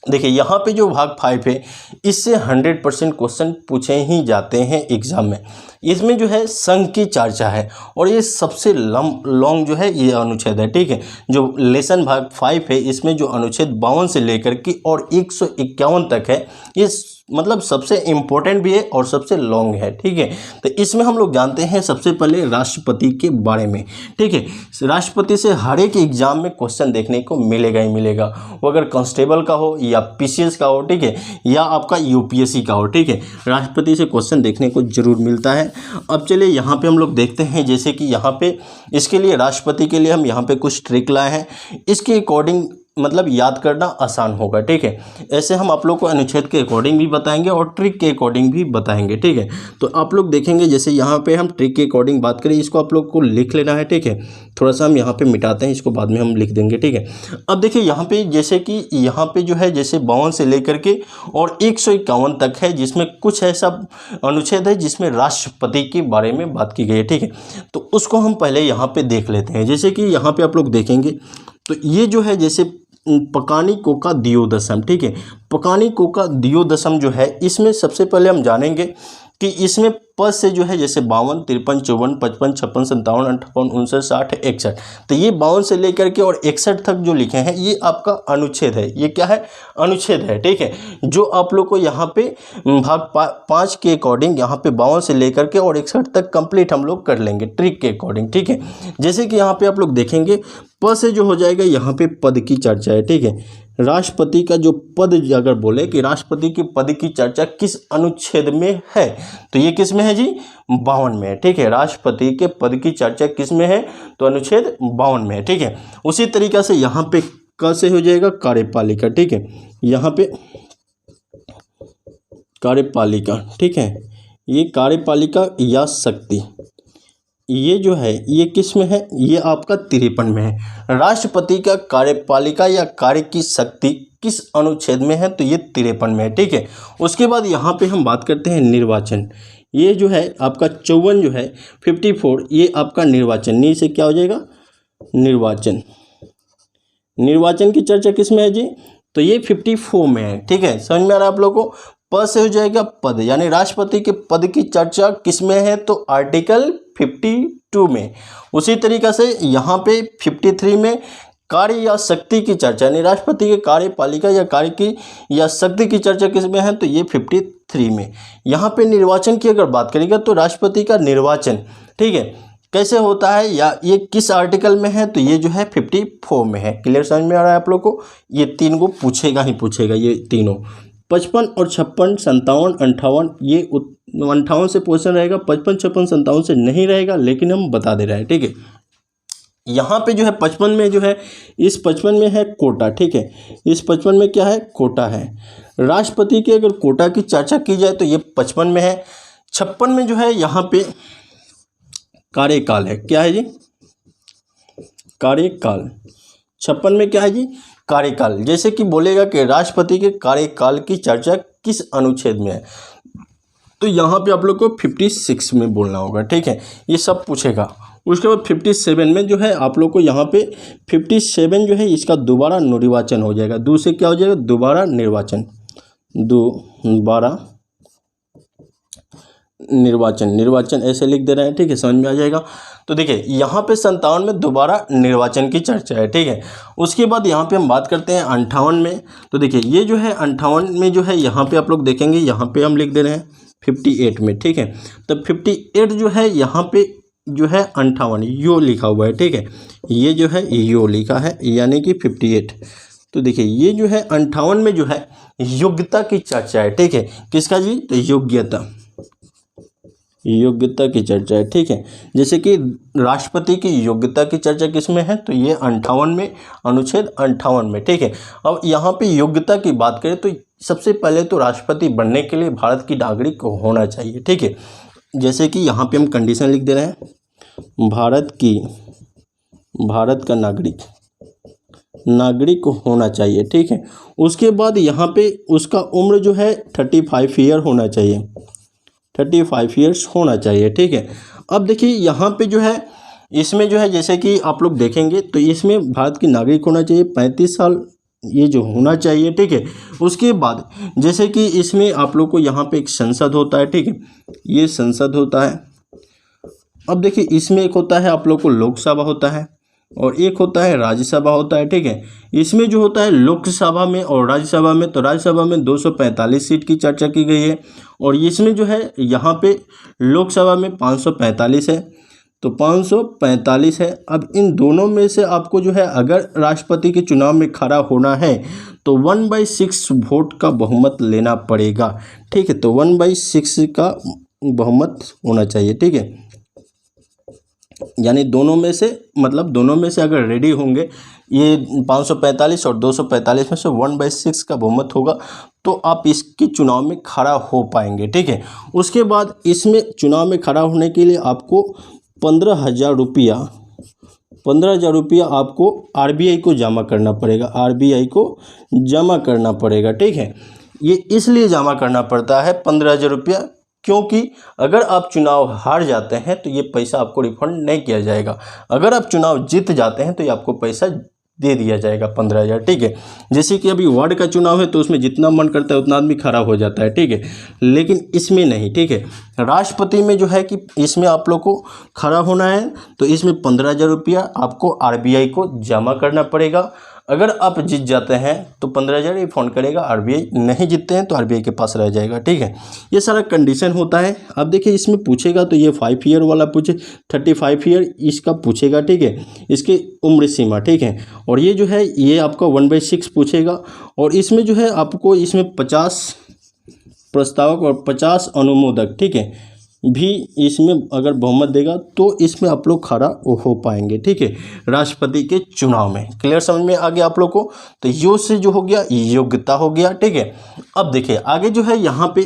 देखिए यहाँ पे जो भाग 5 है इससे 100% क्वेश्चन पूछे ही जाते हैं एग्जाम में। इसमें जो है संघ की चर्चा है, और ये सबसे लॉन्ग जो है ये अनुच्छेद है। ठीक है, जो लेसन भाग 5 है इसमें जो अनुच्छेद 52 से लेकर के और 151 तक है, ये मतलब सबसे इम्पोर्टेंट भी है और सबसे लॉन्ग है। ठीक है, तो इसमें हम लोग जानते हैं सबसे पहले राष्ट्रपति के बारे में। ठीक है, राष्ट्रपति से हर एक एग्जाम में क्वेश्चन देखने को मिलेगा ही मिलेगा, वो अगर कांस्टेबल का हो या PCS का हो, ठीक है, या आपका UPSC का हो। ठीक है, राष्ट्रपति से क्वेश्चन देखने को जरूर मिलता है। अब चलिए यहाँ पे हम लोग देखते हैं, जैसे कि यहाँ पे इसके लिए राष्ट्रपति के लिए हम यहाँ पे कुछ ट्रिक लाए हैं, इसके अकॉर्डिंग मतलब याद करना आसान होगा। ठीक है, ऐसे हम आप लोग को अनुच्छेद के अकॉर्डिंग भी बताएंगे और ट्रिक के अकॉर्डिंग भी बताएंगे। ठीक है, तो आप लोग देखेंगे जैसे यहाँ पे हम ट्रिक के अकॉर्डिंग बात करें, इसको आप लोग को लिख लेना है। ठीक है, थोड़ा सा हम यहाँ पे मिटाते हैं, इसको बाद में हम लिख देंगे। ठीक है, अब देखिए यहाँ पे जैसे कि यहाँ पे जो है जैसे 52 से लेकर के और 151 तक है, जिसमें कुछ ऐसा अनुच्छेद है जिसमें राष्ट्रपति के बारे में बात की गई है। ठीक है, तो उसको हम पहले यहाँ पे देख लेते हैं। जैसे कि यहाँ पे आप लोग देखेंगे तो ये जो है जैसे पकानी कोका दियोदशम। ठीक है, पकानी कोका दियोदशम जो है इसमें सबसे पहले हम जानेंगे कि इसमें पद से जो है जैसे 52, 53, 54, 55, 56, 57, 58, 59, 60, 61, तो ये 52 से लेकर के और 61 तक जो लिखे हैं ये आपका अनुच्छेद है। ये क्या है? अनुच्छेद है। ठीक है, जो आप लोग को यहाँ पे भाग 5 के अकॉर्डिंग यहाँ पे 52 से लेकर के और 61 तक कंप्लीट हम लोग कर लेंगे ट्रिक के अकॉर्डिंग। ठीक है, जैसे कि यहाँ पे आप लोग देखेंगे प से जो हो जाएगा यहाँ पे पद की चर्चा है। ठीक है, राष्ट्रपति का जो पद अगर बोले कि राष्ट्रपति के पद की चर्चा किस अनुच्छेद में है, तो ये किस में है जी? 52 में है। ठीक है, राष्ट्रपति के पद की चर्चा किस में है? तो अनुच्छेद 52 में है। ठीक है, उसी तरीक़ा से यहाँ पे कैसे हो जाएगा? कार्यपालिका। ठीक है, यहाँ पे कार्यपालिका। ठीक है, ये कार्यपालिका या शक्ति, ये जो है ये किस में है? ये आपका 53 में है। राष्ट्रपति का कार्यपालिका या कार्य की शक्ति किस अनुच्छेद में है? तो ये 53 में है। ठीक है, उसके बाद यहाँ पे हम बात करते हैं निर्वाचन। ये जो है आपका 54 जो है 54, ये आपका निर्वाचन, नी से क्या हो जाएगा? निर्वाचन। निर्वाचन की चर्चा किस में है जी? तो ये 54 में है। ठीक है, समझ में आ रहा है आप लोगों को? पद से हो जाएगा पद, यानी राष्ट्रपति के पद की चर्चा किस में है? तो आर्टिकल 52 में। उसी तरीक़ा से यहाँ पे 53 में कार्य या शक्ति की चर्चा, यानी राष्ट्रपति के कार्यपालिका या कार्य की या शक्ति की चर्चा किस में है? तो ये 53 में। यहाँ पे निर्वाचन की अगर बात करेंगे तो राष्ट्रपति का निर्वाचन, ठीक है, कैसे होता है या ये किस आर्टिकल में है? तो ये जो है 54 में है। क्लियर समझ में आ रहा है आप लोग को? ये तीन को पूछेगा ही पूछेगा, ये तीनों 55 और 56, 57, 58, ये 58 से क्वेश्चन रहेगा, 55, 56, 57 से नहीं रहेगा, लेकिन हम बता दे रहे हैं। ठीक है, यहाँ पे जो है 55 में जो है, इस 55 में है कोटा। ठीक है, इस 55 में क्या है? कोटा है। राष्ट्रपति के अगर कोटा की चर्चा की जाए तो ये 55 में है। 56 में जो है यहाँ पे कार्यकाल है। क्या है जी? कार्यकाल। 56 में क्या है जी? कार्यकाल। जैसे कि बोलेगा कि राष्ट्रपति के कार्यकाल की चर्चा किस अनुच्छेद में है, तो यहाँ पे आप लोग को 56 में बोलना होगा। ठीक है, ये सब पूछेगा। उसके बाद 57 में जो है आप लोग को यहाँ पे 57 जो है इसका दोबारा निर्वाचन हो जाएगा। दो से क्या हो जाएगा? दोबारा निर्वाचन। दोबारा निर्वाचन, निर्वाचन ऐसे लिख दे रहे हैं। ठीक है, समझ में आ जाएगा। तो देखिए यहाँ पे 57 में दोबारा निर्वाचन की चर्चा है। ठीक है, उसके बाद यहाँ पे हम बात करते हैं 58 में। तो देखिए ये जो है 58 में जो है यहाँ पे आप लोग देखेंगे, यहाँ पे हम लिख दे रहे हैं 58 में। ठीक है, तो 58 जो है यहाँ पे जो है 58 यो लिखा हुआ है। ठीक है, ये जो है यो लिखा है, यानी कि 58। तो देखिए ये जो है 58 में जो है योग्यता की चर्चा है। ठीक है, किसका जी? तो योग्यता, योग्यता की चर्चा है। ठीक है, जैसे कि राष्ट्रपति की योग्यता की चर्चा किस में है? तो ये 58 में, अनुच्छेद 58 में। ठीक है, अब यहाँ पे योग्यता की बात करें तो सबसे पहले तो राष्ट्रपति बनने के लिए भारत की नागरिक होना चाहिए। ठीक है, जैसे कि यहाँ पे हम कंडीशन लिख दे रहे हैं, भारत का नागरिक होना चाहिए। ठीक है, उसके बाद यहाँ पे उसका उम्र जो है 35 ईयर होना चाहिए, 35 ईयर्स होना चाहिए। ठीक है, अब देखिए यहाँ पे जो है इसमें जो है जैसे कि आप लोग देखेंगे तो इसमें भारत की नागरिक होना चाहिए, 35 साल ये जो होना चाहिए। ठीक है, उसके बाद जैसे कि इसमें आप लोग को यहाँ पे एक संसद होता है। ठीक है, ये संसद होता है। अब देखिए इसमें एक होता है आप लोग को लोकसभा होता है और एक होता है राज्यसभा होता है। ठीक है, इसमें जो होता है लोकसभा में और राज्यसभा में, तो राज्यसभा में 245 सीट की चर्चा की गई है और इसमें जो है यहाँ पे लोकसभा में 545 है, तो 545 है। अब इन दोनों में से आपको जो है अगर राष्ट्रपति के चुनाव में खड़ा होना है तो 1/6 वोट का बहुमत लेना पड़ेगा। ठीक है, तो 1/6 का बहुमत होना चाहिए। ठीक है, यानी दोनों में से, मतलब दोनों में से अगर रेडी होंगे, ये 545 और 245 में से 1/6 का बहुमत होगा तो आप इसके चुनाव में खड़ा हो पाएंगे। ठीक है, उसके बाद इसमें चुनाव में खड़ा होने के लिए आपको 15,000 रुपया आपको RBI को जमा करना पड़ेगा, RBI को जमा करना पड़ेगा। ठीक है, ये इसलिए जमा करना पड़ता है 15,000 रुपया, क्योंकि अगर आप चुनाव हार जाते हैं तो ये पैसा आपको रिफंड नहीं किया जाएगा। अगर आप चुनाव जीत जाते हैं तो ये आपको पैसा दे दिया जाएगा 15,000। ठीक है, जैसे कि अभी वार्ड का चुनाव है तो उसमें जितना मन करता है उतना आदमी खड़ा हो जाता है। ठीक है, लेकिन इसमें नहीं। ठीक है, राष्ट्रपति में जो है कि इसमें आप लोग को खड़ा होना है, तो इसमें 15,000 रुपया आपको आरबीआई को जमा करना पड़ेगा। अगर आप जीत जाते हैं तो 15,000 रिफंड करेगा आरबीआई, नहीं जीतते हैं तो आरबीआई के पास रह जाएगा, ठीक है। ये सारा कंडीशन होता है। अब देखिए इसमें पूछेगा तो ये 5 ईयर वाला पूछे, 35 ईयर इसका पूछेगा, ठीक है, इसकी उम्र सीमा, ठीक है। और ये जो है ये आपका 1/6 पूछेगा। और इसमें जो है आपको इसमें 50 प्रस्तावक और 50 अनुमोदक, ठीक है, भी इसमें अगर बहुमत देगा तो इसमें आप लोग खड़ा हो पाएंगे, ठीक है, राष्ट्रपति के चुनाव में। क्लियर समझ में आ गया आप लोग को। तो यो से जो हो गया योग्यता हो गया, ठीक है। अब देखिए आगे जो है यहाँ पे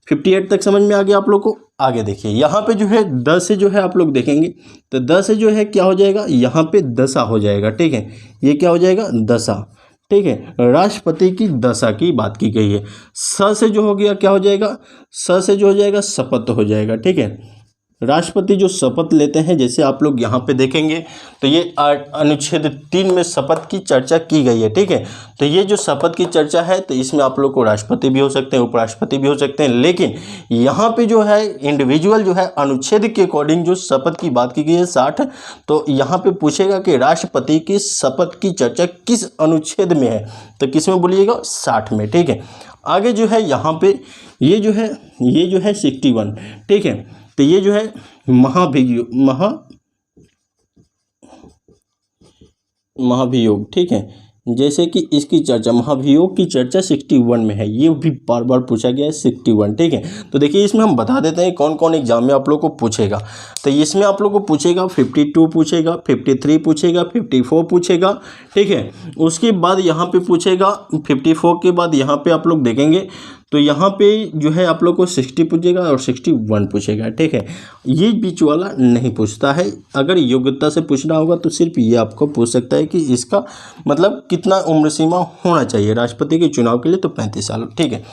58 तक समझ में आ गया आप लोग को। आगे देखिए यहाँ पे जो है 10 से जो है आप लोग देखेंगे तो 10 से जो है क्या हो जाएगा, यहाँ पे दशा हो जाएगा, ठीक है। ये क्या हो जाएगा, दशा, ठीक है। राष्ट्रपति की दशा की बात की गई है। स से जो हो गया क्या हो जाएगा, स से जो हो जाएगा शपथ हो जाएगा, ठीक है। राष्ट्रपति जो शपथ लेते हैं, जैसे आप लोग यहाँ पे देखेंगे तो ये अनुच्छेद 3 में शपथ की चर्चा की गई है, ठीक है। तो ये जो शपथ की चर्चा है तो इसमें आप लोग को राष्ट्रपति भी हो सकते हैं, उपराष्ट्रपति भी हो सकते हैं, लेकिन यहाँ पे जो है इंडिविजुअल जो है अनुच्छेद के अकॉर्डिंग जो शपथ की बात की गई है 60, तो यहाँ पे पूछेगा कि राष्ट्रपति की शपथ की चर्चा किस अनुच्छेद में है, तो किस में बोलिएगा, 60 में, ठीक है। आगे जो है यहाँ पे ये जो है 61, ठीक है। तो ये जो है महाभियोग, ठीक है। जैसे कि इसकी चर्चा, महाभियोग की चर्चा 61 में है, ये भी बार बार पूछा गया है 61, ठीक है। तो देखिए इसमें हम बता देते हैं कौन कौन एग्जाम में आप लोग को पूछेगा। तो इसमें आप लोग को पूछेगा 52 पूछेगा, 53 पूछेगा, 54 पूछेगा, ठीक है। उसके बाद यहाँ पे पूछेगा 54 के बाद यहाँ पे आप लोग देखेंगे तो यहाँ पे जो है आप लोग को 60 पूछेगा और 61 पूछेगा, ठीक है। ये बीच वाला नहीं पूछता है। अगर योग्यता से पूछना होगा तो सिर्फ ये आपको पूछ सकता है कि इसका मतलब कितना उम्र सीमा होना चाहिए राष्ट्रपति के चुनाव के लिए, तो 35 साल, ठीक है।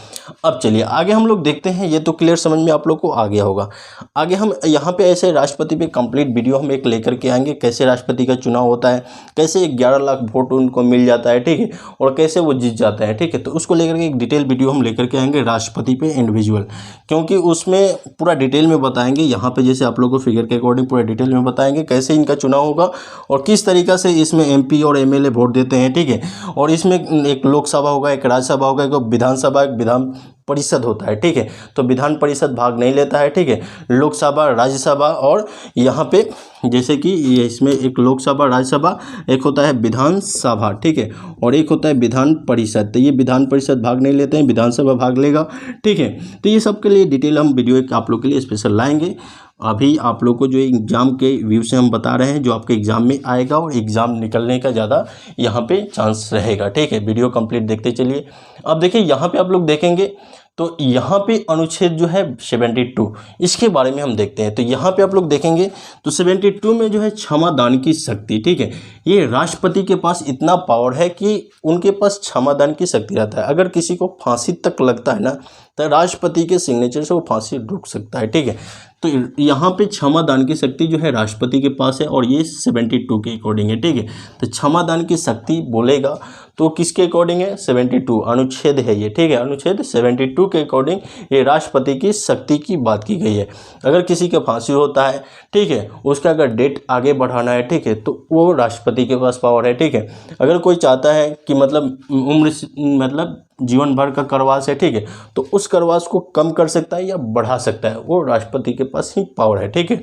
अब चलिए आगे हम लोग देखते हैं। ये तो क्लियर समझ में आप लोग को आ गया होगा। आगे हम यहाँ पे ऐसे राष्ट्रपति पे कंप्लीट वीडियो हम एक लेकर के आएंगे, कैसे राष्ट्रपति का चुनाव होता है, कैसे 11 लाख वोट उनको मिल जाता है, ठीक है, और कैसे वो जीत जाता है, ठीक है। तो उसको लेकर के एक डिटेल वीडियो हम लेकर के आएंगे राष्ट्रपति पे इंडिविजुअल, क्योंकि उसमें पूरा डिटेल में बताएंगे। यहाँ पे जैसे आप लोगों को फिगर के अकॉर्डिंग पूरा डिटेल में बताएंगे कैसे इनका चुनाव होगा और किस तरीक़ा से इसमें एमपी और एमएलए वोट देते हैं, ठीक है। और इसमें एक लोकसभा होगा, एक राज्यसभा होगा, एक विधानसभा, एक विधान परिषद होता है, ठीक है। तो विधान परिषद भाग नहीं लेता है, ठीक है। लोकसभा, राज्यसभा और यहाँ पे जैसे कि ये इसमें एक लोकसभा, राज्यसभा, एक होता है विधानसभा, ठीक है, और एक होता है विधान परिषद। तो ये विधान परिषद भाग नहीं लेते हैं, विधानसभा भाग लेगा, ठीक है। तो ये सब के लिए डिटेल हम वीडियो एक आप लोग के लिए स्पेशल लाएंगे। अभी आप लोग को जो एग्ज़ाम के व्यू से हम बता रहे हैं जो आपके एग्ज़ाम में आएगा और एग्ज़ाम निकलने का ज़्यादा यहाँ पे चांस रहेगा, ठीक है। वीडियो कंप्लीट देखते चलिए। अब देखिए यहाँ पे आप लोग देखेंगे तो यहाँ पे अनुच्छेद जो है 72, इसके बारे में हम देखते हैं। तो यहाँ पे आप लोग देखेंगे तो 72 में जो है क्षमा दान की शक्ति, ठीक है। ये राष्ट्रपति के पास इतना पावर है कि उनके पास क्षमा दान की शक्ति रहता है। अगर किसी को फांसी तक लगता है ना तो राष्ट्रपति के सिग्नेचर से वो फांसी रुक सकता है, ठीक है। तो यहाँ पे क्षमा दान की शक्ति जो है राष्ट्रपति के पास है और ये 72 के अकॉर्डिंग है, ठीक है। तो क्षमा दान की शक्ति बोलेगा तो किसके अकॉर्डिंग है, 72 अनुच्छेद है ये, ठीक है। अनुच्छेद 72 के अकॉर्डिंग ये राष्ट्रपति की शक्ति की बात की गई है। अगर किसी का फांसी होता है, ठीक है, उसका अगर डेट आगे बढ़ाना है, ठीक है, तो वो राष्ट्रपति के पास पावर है, ठीक है। अगर कोई चाहता है कि मतलब उम्र मतलब जीवन भर का करवास है, ठीक है, तो उस करवास को कम कर सकता है या बढ़ा सकता है, वो राष्ट्रपति के पास ही पावर है, ठीक है।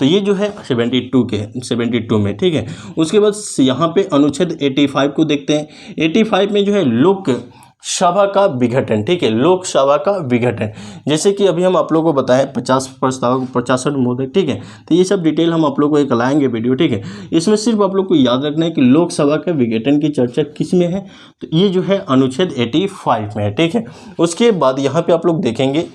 तो ये जो है 72 में, ठीक है। उसके बाद यहाँ पे अनुच्छेद 85 को देखते हैं। 85 में जो है लोकसभा का विघटन, ठीक है, लोकसभा का विघटन। जैसे कि अभी हम आप लोगों को बताएं 50 प्रस्तावक, 50 अनुमोदक, ठीक है। तो ये सब डिटेल हम आप लोग को एक लाएंगे वीडियो, ठीक है। इसमें सिर्फ आप लोग को याद रखना है कि लोकसभा के विघटन की चर्चा किस में है, तो ये जो है अनुच्छेद 85 में है, ठीक है। उसके बाद यहाँ पे आप लोग देखेंगे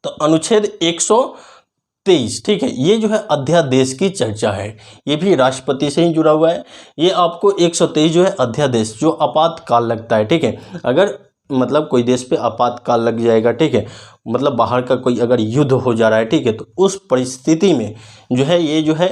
तो अनुच्छेद 123, ठीक है, ये जो है अध्यादेश की चर्चा है। ये भी राष्ट्रपति से ही जुड़ा हुआ है। ये आपको 123 जो है अध्यादेश, जो आपातकाल लगता है, ठीक है। अगर मतलब कोई देश पे आपातकाल लग जाएगा, ठीक है, मतलब बाहर का कोई अगर युद्ध हो जा रहा है, ठीक है, तो उस परिस्थिति में जो है ये जो है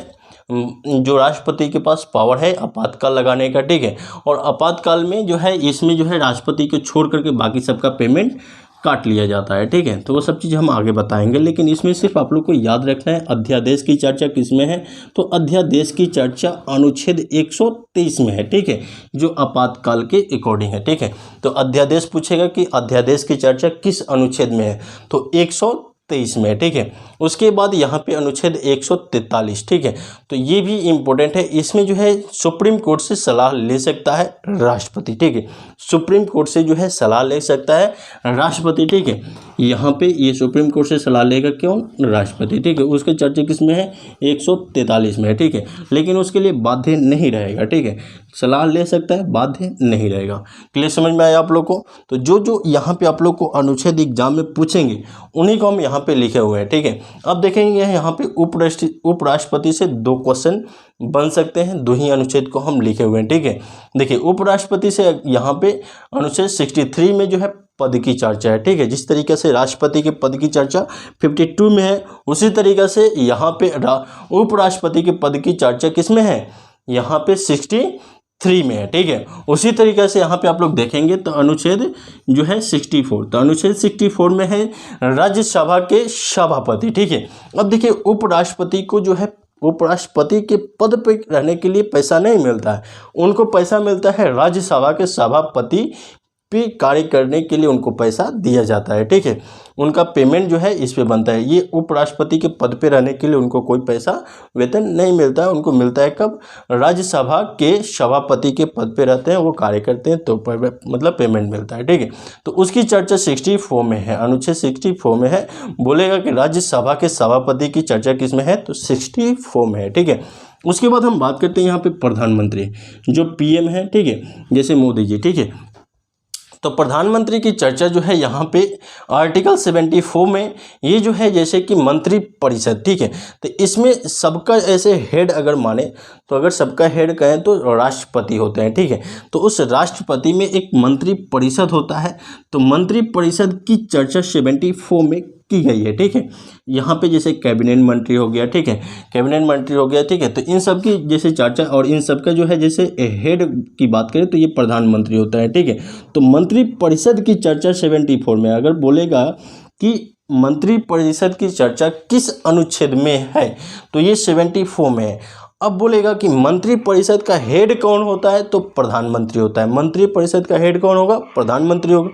जो राष्ट्रपति के पास पावर है आपातकाल लगाने का, ठीक है। और आपातकाल में जो है इसमें जो है राष्ट्रपति को छोड़ करके बाकी सबका पेमेंट काट लिया जाता है, ठीक है। तो वो सब चीज़ हम आगे बताएंगे, लेकिन इसमें सिर्फ आप लोग को याद रखना है अध्यादेश की चर्चा किसमें है, तो अध्यादेश की चर्चा अनुच्छेद 123 में है, ठीक है, जो आपातकाल के अकॉर्डिंग है, ठीक है। तो अध्यादेश पूछेगा कि अध्यादेश की चर्चा किस अनुच्छेद में है, तो 123 में, ठीक है। उसके बाद यहाँ पे अनुच्छेद 143, ठीक है। तो ये भी इम्पोर्टेंट है, इसमें जो है सुप्रीम कोर्ट से सलाह ले सकता है राष्ट्रपति, ठीक है। सुप्रीम कोर्ट से जो है सलाह ले सकता है राष्ट्रपति, ठीक है। यहाँ पे ये सुप्रीम कोर्ट से सलाह लेगा क्यों, राष्ट्रपति, ठीक है। उसके चर्चा किस में है, 143 में है, ठीक है। लेकिन उसके लिए बाध्य नहीं रहेगा, ठीक है। सलाह ले सकता है, बाध्य नहीं रहेगा। क्लियर समझ में आया आप लोग को। तो जो जो यहाँ पे आप लोग को अनुच्छेद एग्जाम में पूछेंगे उन्हीं को हम यहाँ पे लिखे हुए हैं, ठीक है। अब देखेंगे यहाँ पे उपराष्ट्रपति से 2 क्वेश्चन बन सकते हैं, 2 ही अनुच्छेद को हम लिखे हुए हैं, ठीक है। देखिए उपराष्ट्रपति से यहाँ पे अनुच्छेद 63 में जो है पद की चर्चा है, ठीक है। जिस तरीके से राष्ट्रपति के पद की चर्चा 52 में है, उसी तरीके से यहाँ पे उपराष्ट्रपति के पद की चर्चा किस में है, यहाँ पे 63 में है, ठीक है। उसी तरीके से यहाँ पे आप लोग देखेंगे तो अनुच्छेद जो है 64, तो अनुच्छेद 64 में है राज्यसभा के सभापति, ठीक है। अब देखिए उपराष्ट्रपति को जो है उपराष्ट्रपति के पद पर रहने के लिए पैसा नहीं मिलता है, उनको पैसा मिलता है राज्यसभा के सभापति पे कार्य करने के लिए उनको पैसा दिया जाता है, ठीक है। उनका पेमेंट जो है इस पे बनता है। ये उपराष्ट्रपति के पद पे रहने के लिए उनको कोई पैसा वेतन नहीं मिलता है, उनको मिलता है कब, राज्यसभा के सभापति के पद पे रहते हैं, वो कार्य करते हैं तो मतलब पेमेंट मिलता है, ठीक है। तो उसकी चर्चा 64 में है, अनुच्छेद 64 में है। बोलेगा कि राज्यसभा के सभापति की चर्चा किस में है, तो 64 में है, ठीक है। उसके बाद हम बात करते हैं यहाँ पे प्रधानमंत्री जो PM है, ठीक है, जैसे मोदी जी, ठीक है। तो प्रधानमंत्री की चर्चा जो है यहाँ पे आर्टिकल 74 में ये जो है जैसे कि मंत्री परिषद, ठीक है। तो इसमें सबका ऐसे हेड अगर माने तो अगर सबका हेड कहें तो राष्ट्रपति होते हैं, ठीक है। तो उस राष्ट्रपति में एक मंत्री परिषद होता है, तो मंत्री परिषद की चर्चा 74 में की गई है, ठीक है। यहाँ पे जैसे कैबिनेट मंत्री हो गया, ठीक है, कैबिनेट मंत्री हो गया, ठीक है। तो इन सब की जैसे चर्चा और इन सब का जो है जैसे हेड की बात करें तो ये प्रधानमंत्री होता है, ठीक है। तो मंत्री परिषद की चर्चा 74 में, अगर बोलेगा कि मंत्री परिषद की चर्चा किस अनुच्छेद में है, तो ये 74 में है। अब बोलेगा कि मंत्री परिषद का हेड कौन होता है, तो प्रधानमंत्री होता है। मंत्री परिषद का हेड कौन होगा, प्रधानमंत्री होगा।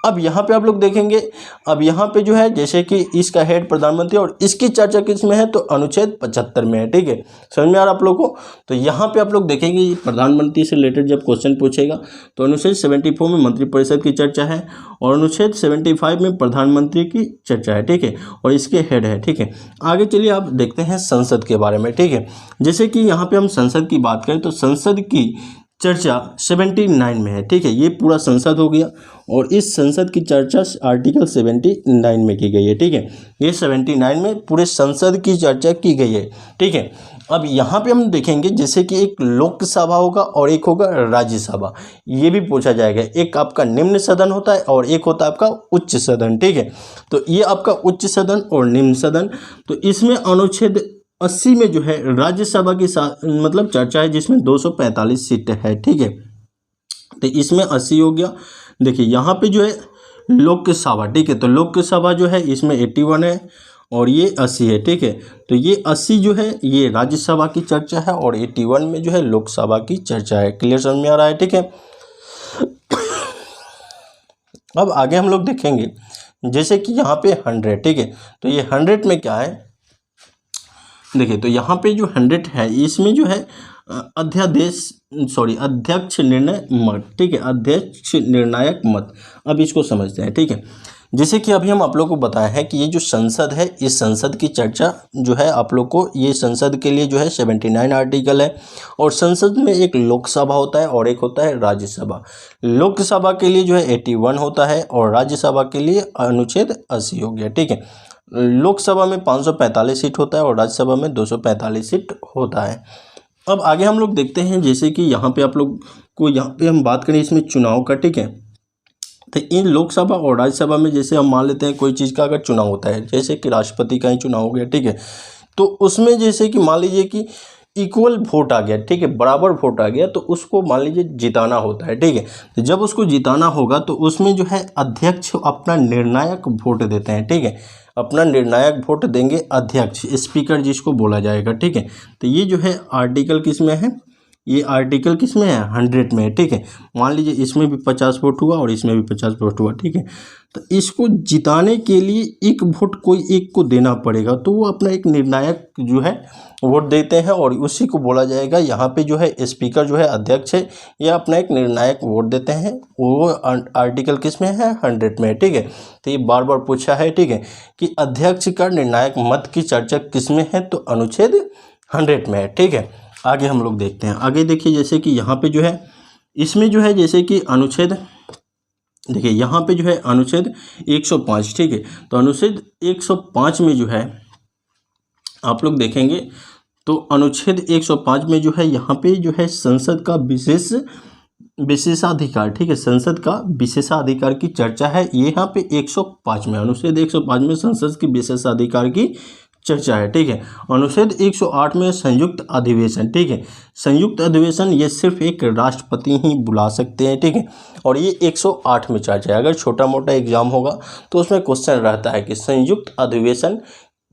अब यहाँ पे आप लोग देखेंगे, अब यहाँ पे जो है जैसे कि इसका हेड प्रधानमंत्री और इसकी चर्चा किस में है, तो अनुच्छेद 75 में है, ठीक है। समझ में आ रहा आप लोग को। तो यहाँ पे आप लोग देखेंगे प्रधानमंत्री से रिलेटेड जब क्वेश्चन पूछेगा तो अनुच्छेद 74 में मंत्री परिषद की चर्चा है और अनुच्छेद 75 में प्रधानमंत्री की चर्चा है, ठीक है, और इसके हेड है, ठीक है। आगे चलिए आप देखते हैं संसद के बारे में, ठीक है। जैसे कि यहाँ पे हम संसद की बात करें तो संसद की चर्चा 79 में है, ठीक है। ये पूरा संसद हो गया और इस संसद की चर्चा आर्टिकल 79 में की गई है, ठीक है। ये 79 में पूरे संसद की चर्चा की गई है, ठीक है। अब यहाँ पे हम देखेंगे जैसे कि एक लोकसभा होगा और एक होगा राज्यसभा, ये भी पूछा जाएगा। एक आपका निम्न सदन होता है और एक होता है आपका उच्च सदन, ठीक है। तो ये आपका उच्च सदन और निम्न सदन, तो इसमें अनुच्छेद 80 में जो है राज्यसभा की मतलब चर्चा है जिसमें 245 सीट है, ठीक है। तो इसमें 80 हो गया। देखिए यहाँ पे जो है लोकसभा, ठीक है, तो लोकसभा जो है इसमें 81 है और ये 80 है, ठीक है। तो ये 80 जो है ये राज्यसभा की चर्चा है और 81 में जो है लोकसभा की चर्चा है। क्लियर समझ में आ रहा है, ठीक है। अब आगे हम लोग देखेंगे जैसे कि यहाँ पे 100, ठीक है। तो ये 100 में क्या है, देखिए तो यहाँ पे जो 100 है इसमें जो है अध्यक्ष निर्णय मत, ठीक है, अध्यक्ष निर्णायक मत। अब इसको समझते हैं, ठीक है। जैसे कि अभी हम आप लोग को बताया है कि ये जो संसद है इस संसद की चर्चा जो है आप लोग को, ये संसद के लिए जो है 79 आर्टिकल है और संसद में एक लोकसभा होता है और एक होता है राज्यसभा। लोकसभा के लिए जो है 81 होता है और राज्यसभा के लिए अनुच्छेद 80 हो गया, ठीक है। लोकसभा में 545 सीट होता है और राज्यसभा में 245 सीट होता है। अब आगे हम लोग देखते हैं जैसे कि यहाँ पे आप लोग को यहाँ पे हम बात करें इसमें चुनाव का, ठीक है। तो इन लोकसभा और राज्यसभा में जैसे हम मान लेते हैं कोई चीज़ का अगर चुनाव होता है, जैसे कि राष्ट्रपति का ही चुनाव हो गया, ठीक है। तो उसमें जैसे कि मान लीजिए कि इक्वल वोट आ गया, ठीक है, बराबर वोट आ गया, तो उसको मान लीजिए जिताना होता है, ठीक है। तो जब उसको जिताना होगा तो उसमें जो है अध्यक्ष अपना निर्णायक वोट देते हैं, ठीक है, अपना निर्णायक वोट देंगे अध्यक्ष, स्पीकर जिसको बोला जाएगा, ठीक है। तो ये जो है आर्टिकल किस में है, ये आर्टिकल किस में है, 100 में है, ठीक है। मान लीजिए इसमें भी 50 वोट हुआ और इसमें भी 50 वोट हुआ, ठीक है। तो इसको जिताने के लिए एक वोट कोई एक को देना पड़ेगा, तो वो अपना एक निर्णायक जो है वोट देते हैं और उसी को बोला जाएगा। यहाँ पे जो है स्पीकर जो है अध्यक्ष है, ये अपना एक निर्णायक वोट देते हैं, वो आर्टिकल किस में है, 100 में है, ठीक है। तो ये बार बार पूछा है, ठीक है, कि अध्यक्ष का निर्णायक मत की चर्चा किस में है, तो अनुच्छेद 100 में है, ठीक है। आगे हम लोग देखते हैं, आगे देखिए जैसे कि यहाँ पे जो है इसमें जो है जैसे कि अनुच्छेद, देखिए यहाँ पे जो है अनुच्छेद 105, ठीक है। तो अनुच्छेद 105 में जो है आप लोग देखेंगे तो अनुच्छेद 105 में जो है यहाँ पे जो है संसद का विशेषाधिकार, ठीक है, संसद का विशेषाधिकार की चर्चा है, ये यहाँ पे 105 में, अनुच्छेद 105 में संसद की विशेषाधिकार की चर्चा है, ठीक है। अनुच्छेद 108 में संयुक्त अधिवेशन, ठीक है, संयुक्त अधिवेशन ये सिर्फ एक राष्ट्रपति ही बुला सकते हैं, ठीक है, और ये 108 में चर्चा है। अगर छोटा मोटा एग्जाम होगा तो उसमें क्वेश्चन रहता है कि संयुक्त अधिवेशन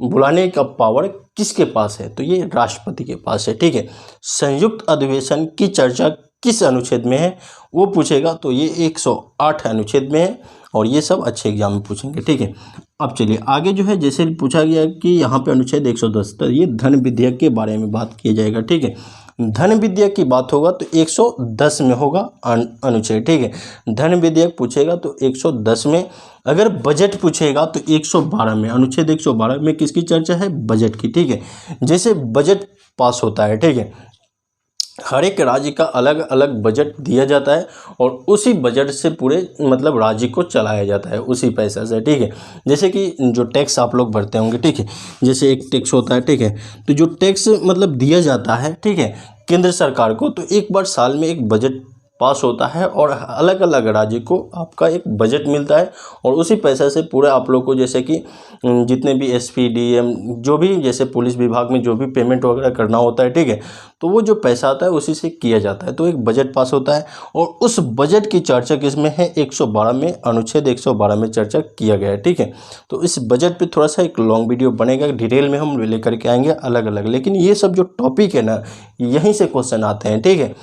बुलाने का पावर किसके पास है, तो ये राष्ट्रपति के पास है, ठीक है। संयुक्त अधिवेशन की चर्चा किस अनुच्छेद में है वो पूछेगा, तो ये 108 अनुच्छेद में है, और ये सब अच्छे एग्जाम में पूछेंगे, ठीक है। अब चलिए आगे जो है जैसे पूछा गया कि यहाँ पे अनुच्छेद 110, तो ये धन विधेयक के बारे में बात किया जाएगा, ठीक है। धन विधेयक की बात होगा तो 110 में होगा अनुच्छेद, ठीक है। धन विधेयक पूछेगा तो 110 में, अगर बजट पूछेगा तो 112 में, अनुच्छेद 112 में किसकी चर्चा है, बजट की, ठीक है। जैसे बजट पास होता है, ठीक है, हर एक राज्य का अलग अलग बजट दिया जाता है और उसी बजट से पूरे मतलब राज्य को चलाया जाता है उसी पैसे से, ठीक है। जैसे कि जो टैक्स आप लोग भरते होंगे, ठीक है, जैसे एक टैक्स होता है, ठीक है, तो जो टैक्स मतलब दिया जाता है, ठीक है, केंद्र सरकार को, तो एक बार साल में एक बजट पास होता है और अलग अलग राज्य को आपका एक बजट मिलता है और उसी पैसे से पूरे आप लोग को जैसे कि जितने भी एसपी डीएम जो भी जैसे पुलिस विभाग में जो भी पेमेंट वगैरह करना होता है, ठीक है, तो वो जो पैसा आता है उसी से किया जाता है, तो एक बजट पास होता है और उस बजट की चर्चा किसमें है, 112 में, अनुच्छेद 112 में चर्चा किया गया है, ठीक है। तो इस बजट पे थोड़ा सा एक लॉन्ग वीडियो बनेगा, डिटेल में हम लेकर के आएंगे अलग अलग, लेकिन ये सब जो टॉपिक है ना यहीं से क्वेश्चन आते हैं, ठीक है।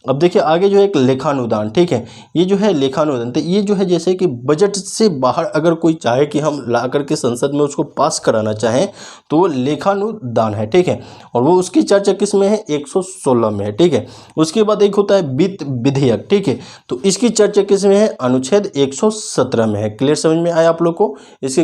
अब देखिए आगे जो है एक लेखानुदान, ठीक है, ये जो है लेखानुदान, तो ये जो है जैसे कि बजट से बाहर अगर कोई चाहे कि हम ला करके संसद में उसको पास कराना चाहें तो वो लेखानुदान है, ठीक है, और वो उसकी चर्चा किस में है, 116 में है, ठीक है। उसके बाद एक होता है वित्त विधेयक, ठीक है, तो इसकी चर्चा किस में है, अनुच्छेद 117 में है। क्लियर समझ में आया आप लोग को, इसका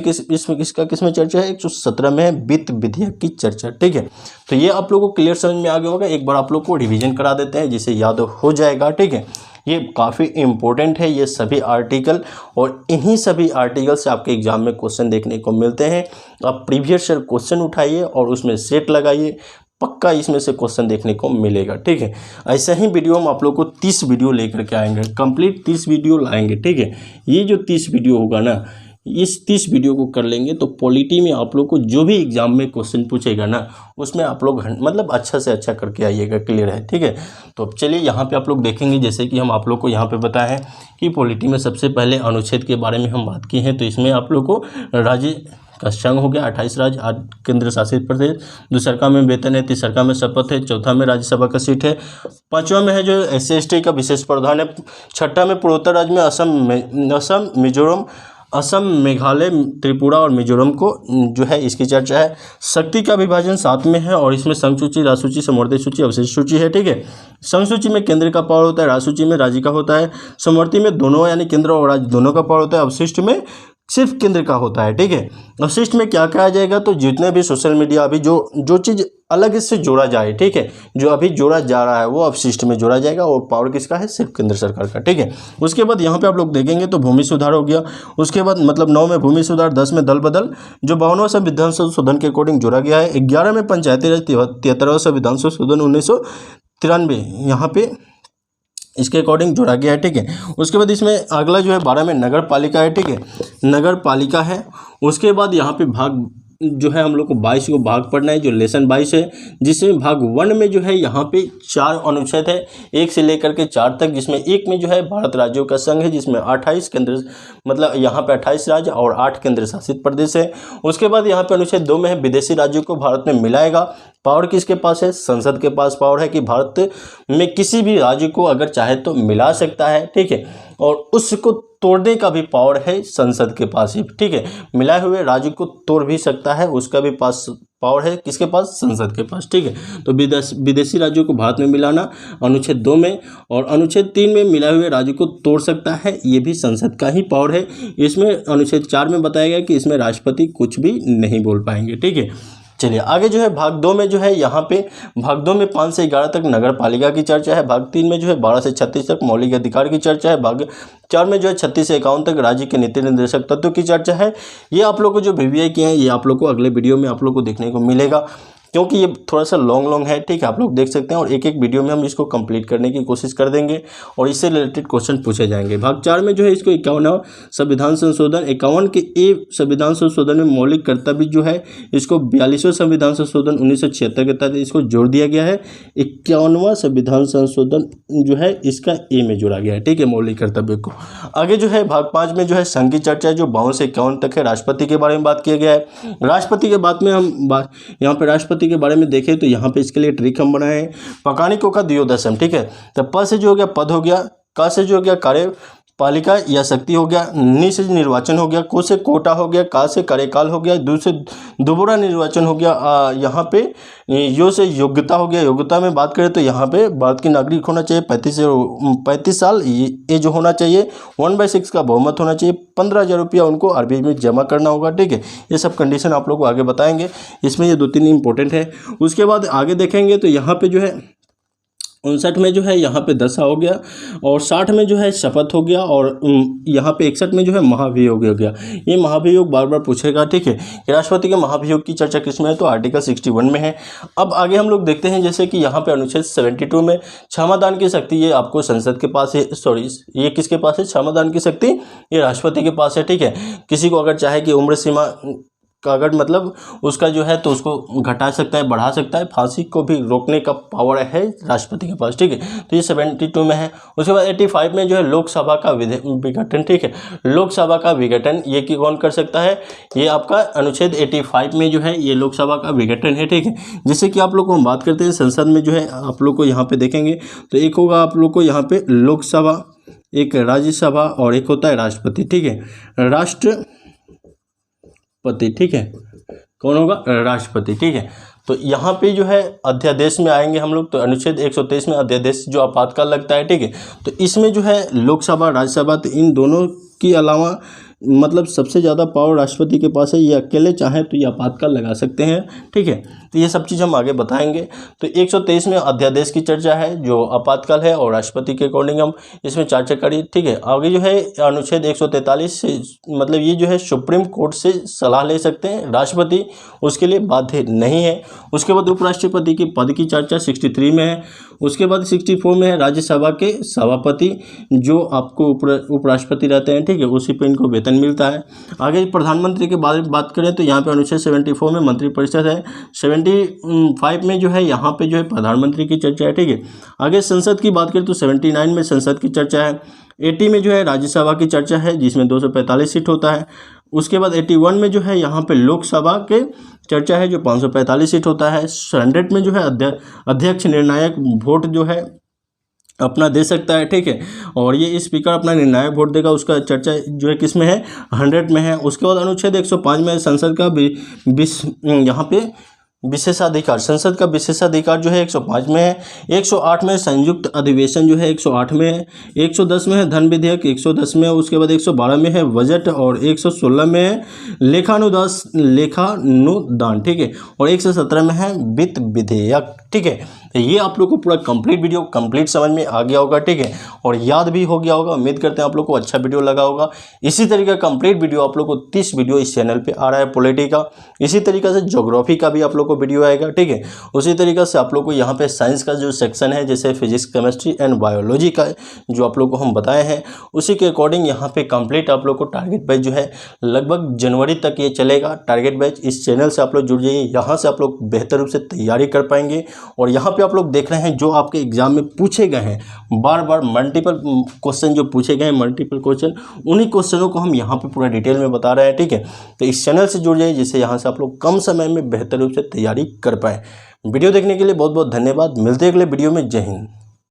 किस में चर्चा है, 117 में है वित्त विधेयक की चर्चा, ठीक है। तो ये आप लोग को क्लियर समझ में आ गया होगा, एक बार आप लोग को रिवीजन करा देते हैं जिससे याद हो जाएगा, ठीक है। ये काफ़ी इम्पोर्टेंट है ये सभी आर्टिकल, और इन्हीं सभी आर्टिकल से आपके एग्जाम में क्वेश्चन देखने को मिलते हैं। आप प्रीवियस ईयर क्वेश्चन उठाइए और उसमें सेट लगाइए, पक्का इसमें से क्वेश्चन देखने को मिलेगा, ठीक है। ऐसा ही वीडियो हम आप लोग को 30 वीडियो लेकर के आएंगे, कंप्लीट 30 वीडियो लाएंगे, ठीक है। ये जो 30 वीडियो होगा ना, इस 30 वीडियो को कर लेंगे तो पॉलिटी में आप लोग को जो भी एग्जाम में क्वेश्चन पूछेगा ना उसमें आप लोग मतलब अच्छा से अच्छा करके आइएगा, क्लियर है, ठीक है। तो अब चलिए यहाँ पे आप लोग देखेंगे जैसे कि हम आप लोग को यहाँ पे बताया है कि पॉलिटी में सबसे पहले अनुच्छेद के बारे में हम बात की हैं, तो इसमें आप लोग को राज्य का संघ हो गया, 28 राज्य, 8 केंद्र शासित प्रदेश, दूसरा में वेतन है, तीसरा में शपथ है, चौथा में राज्यसभा का सीट है, पांचवा में है जो SC/ST का विशेष प्रावधान है, छठा में पूर्वोत्तर राज्य में असम, मिजोरम, असम, मेघालय, त्रिपुरा और मिजोरम को जो है इसकी चर्चा है। शक्ति का विभाजन 7 में है और इसमें संघ सूची, राज्य सूची, समवर्ती सूची, अवशिष्ट सूची है, ठीक है। संघ सूची में केंद्र का पावर होता है, राज्य सूची में राज्य का होता है, समवर्ती में दोनों यानी केंद्र और राज्य दोनों का पावर होता है, अवशिष्ट में सिर्फ केंद्र का होता है, ठीक है। अवशिष्ट में क्या कहा जाएगा, तो जितने भी सोशल मीडिया अभी जो चीज़ अलग इससे जोड़ा जाए, ठीक है, जो अभी जोड़ा जा रहा है वो अवशिष्ट में जोड़ा जाएगा और पावर किसका है, सिर्फ केंद्र सरकार का, ठीक है। उसके बाद यहाँ पे आप लोग देखेंगे तो भूमि सुधार हो गया, उसके बाद मतलब 9 में भूमि सुधार, 10 में दल बदल जो 52वां संविधान संशोधन के अकॉर्डिंग जोड़ा गया है, 11 में पंचायती राज, 73वां संविधान संशोधन 1993 यहाँ पे इसके अकॉर्डिंग जोड़ा गया है, ठीक है। उसके बाद इसमें अगला जो है 12 में नगर पालिका है, ठीक है, नगर पालिका है। उसके बाद यहाँ पे भाग जो है हम लोग को 22 को भाग पढ़ना है, जो लेसन 22 है, जिसमें भाग 1 में जो है यहाँ पे 4 अनुच्छेद है, 1 से लेकर के 4 तक, जिसमें 1 में जो है भारत राज्यों का संघ है, जिसमें 28 केंद्र मतलब यहाँ पे 28 राज्य और 8 केंद्र शासित प्रदेश है। उसके बाद यहाँ पे अनुच्छेद 2 में है विदेशी राज्यों को भारत में मिलाएगा। पावर किसके पास है? संसद के पास पावर है कि भारत में किसी भी राज्य को अगर चाहे तो मिला सकता है, ठीक है, और उसको तोड़ने का भी पावर है संसद के पास ही, ठीक है, मिलाए हुए राज्य को तोड़ भी सकता है, उसका भी पास पावर है किसके पास? संसद के पास, ठीक है। तो विदेशी राज्यों को भारत में मिलाना अनुच्छेद 2 में, और अनुच्छेद 3 में मिलाए हुए राज्य को तोड़ सकता है, ये भी संसद का ही पावर है। इसमें अनुच्छेद 4 में बताया गया कि इसमें राष्ट्रपति कुछ भी नहीं बोल पाएंगे, ठीक है। चलिए आगे जो है भाग 2 में जो है यहाँ पे भाग 2 में 5 से 11 तक नगर पालिका की चर्चा है। भाग 3 में जो है 12 से 36 तक मौलिक अधिकार की चर्चा है। भाग 4 में जो है 36 से 51 तक राज्य के नीति निर्देशक तत्व की चर्चा है। ये आप लोग को जो VVI किए हैं ये आप लोग को अगले वीडियो में आप लोग को देखने को मिलेगा, क्योंकि ये थोड़ा सा लॉन्ग है, ठीक है, आप लोग देख सकते हैं, और एक एक वीडियो में हम इसको कंप्लीट करने की कोशिश कर देंगे और इससे रिलेटेड क्वेश्चन पूछे जाएंगे। भाग 4 में जो है इसको 51वां संविधान संशोधन, 51 के ए संविधान संशोधन में मौलिक कर्तव्य जो है इसको 42वां संविधान संशोधन 1976 के तहत इसको जोड़ दिया गया है। 51वां संविधान संशोधन जो है इसका ए में जोड़ा गया है, ठीक है, मौलिक कर्तव्य को। आगे जो है भाग 5 में जो है संघ की चर्चा है, जो 52 से 51 तक है। राष्ट्रपति के बारे में बात किया गया है। राष्ट्रपति के बाद में हम यहाँ पे राष्ट्रपति के बारे में देखें तो यहाँ पे इसके लिए ट्रिक हम बनाए हैं। पकानिकों का द्योदशम, ठीक है, तो प से जो हो गया पद हो गया, क से जो हो गया कार्यपालिका या शक्ति हो गया, नि से निर्वाचन हो गया, को से कोटा हो गया, का से कार्यकाल हो गया, दू से दोबारा निर्वाचन हो गया, यहाँ पे यो से योग्यता हो गया। योग्यता में बात करें तो यहाँ पे भारत की नागरिक होना चाहिए, 35 साल ये जो होना चाहिए, 1/6 का बहुमत होना चाहिए, 15,000 रुपया उनको RBI में जमा करना होगा, ठीक है। ये सब कंडीशन आप लोग को आगे बताएंगे, इसमें ये 2-3 इंपॉर्टेंट है। उसके बाद आगे देखेंगे तो यहाँ पे जो है 59 में जो है यहाँ पे दशा हो गया, और 60 में जो है शपथ हो गया, और यहाँ पे 61 में जो है महाभियोग हो गया। ये महाभियोग बार बार पूछेगा, ठीक है, कि राष्ट्रपति के महाभियोग की चर्चा किस में है, तो आर्टिकल 61 में है। अब आगे हम लोग देखते हैं, जैसे कि यहाँ पे अनुच्छेद 72 में क्षमादान की शक्ति ये आपको संसद के पास है, सॉरी ये किसके पास है? क्षमादान की शक्ति ये राष्ट्रपति के पास है, ठीक है। किसी को अगर चाहे कि उम्र सीमा का अगर मतलब उसका जो है तो उसको घटा सकता है, बढ़ा सकता है, फांसी को भी रोकने का पावर है राष्ट्रपति के पास, ठीक है। तो ये 72 में है। उसके बाद 85 में जो है लोकसभा का विघटन, ठीक है, लोकसभा का विघटन ये कि कौन कर सकता है? ये आपका अनुच्छेद 85 में जो है ये लोकसभा का विघटन है, ठीक है। जैसे कि आप लोग को हम बात करते हैं संसद में जो है आप लोग को यहाँ पे देखेंगे तो एक होगा आप लोग को यहाँ पे लोकसभा, एक राज्यसभा और एक होता है राष्ट्रपति, ठीक है, राष्ट्रपति, ठीक है, कौन होगा? राष्ट्रपति, ठीक है। तो यहाँ पे जो है अध्यादेश में आएंगे हम लोग, तो अनुच्छेद 123 में अध्यादेश जो आपातकाल लगता है, ठीक है। तो इसमें जो है लोकसभा, राज्यसभा, तो इन दोनों के अलावा मतलब सबसे ज़्यादा पावर राष्ट्रपति के पास है। ये अकेले चाहें तो ये आपातकाल लगा सकते हैं, ठीक है। तो ये सब चीज़ हम आगे बताएंगे। तो 123 में अध्यादेश की चर्चा है जो आपातकाल है, और राष्ट्रपति के अकॉर्डिंग हम इसमें चर्चा करिए, ठीक है। आगे जो है अनुच्छेद 143 से मतलब ये जो है सुप्रीम कोर्ट से सलाह ले सकते हैं, राष्ट्रपति उसके लिए बाध्य नहीं है। उसके बाद उपराष्ट्रपति के पद की चर्चा 63 में है। उसके बाद 64 में है राज्यसभा के सभापति, जो आपको उपराष्ट्रपति रहते हैं, ठीक है, उसी पे इनको वेतन मिलता है। आगे प्रधानमंत्री के बारे में बात करें तो यहाँ पे अनुच्छेद 74 में मंत्रिपरिषद है। 75 में जो है यहाँ पे जो है प्रधानमंत्री की चर्चा है, ठीक है। आगे संसद की बात करें तो 79 में संसद की चर्चा है। 80 में जो है राज्यसभा की चर्चा है, जिसमें 245 सीट होता है। उसके बाद 81 में जो है यहाँ पे लोकसभा के चर्चा है, जो 545 सीट होता है। 100 में जो है अध्यक्ष निर्णायक वोट जो है अपना दे सकता है, ठीक है, और ये स्पीकर अपना निर्णायक वोट देगा, उसका चर्चा जो है किस में है? 100 में है। उसके बाद अनुच्छेद 105 में संसद का यहाँ पे विशेषाधिकार, संसद का विशेषाधिकार जो है 105 में है। 108 में संयुक्त अधिवेशन जो है 108 में है। 110 में है धन विधेयक, 110 में है। उसके बाद 112 में है बजट, और 116 में है लेखानुदान, ठीक है, और 117 में है वित्त विधेयक, ठीक है। तो ये आप लोग को पूरा कंप्लीट वीडियो कंप्लीट समझ में आ गया होगा, ठीक है, और याद भी हो गया होगा। उम्मीद करते हैं आप लोग को अच्छा वीडियो लगा होगा। इसी तरीके का कंप्लीट वीडियो आप लोग को 30 वीडियो इस चैनल पे आ रहा है पॉलिटी का। इसी तरीके से ज्योग्राफी का भी आप लोग को वीडियो आएगा, ठीक है। उसी तरीके से आप लोग को यहाँ पे साइंस का जो सेक्शन है, जैसे फिजिक्स, केमिस्ट्री एंड बायोलॉजी का जो आप लोग को हम बताए हैं, उसी के अकॉर्डिंग यहाँ पे कंप्लीट आप लोग को टारगेट बैच जो है लगभग जनवरी तक ये चलेगा। टारगेट बैच इस चैनल से आप लोग जुड़ जाइए, यहाँ से आप लोग बेहतर रूप से तैयारी कर पाएंगे। और यहाँ पे आप लोग देख रहे हैं जो आपके एग्जाम में पूछे गए हैं, बार बार मल्टीपल क्वेश्चन जो पूछे गए हैं, मल्टीपल क्वेश्चन, उन्हीं क्वेश्चनों को हम यहाँ पे पूरा डिटेल में बता रहे हैं, ठीक है। तो इस चैनल से जुड़ जाइए, जिससे यहाँ से आप लोग कम समय में बेहतर रूप से तैयारी कर पाएँ। वीडियो देखने के लिए बहुत बहुत धन्यवाद। मिलते हैं अगले वीडियो में। जय हिंद।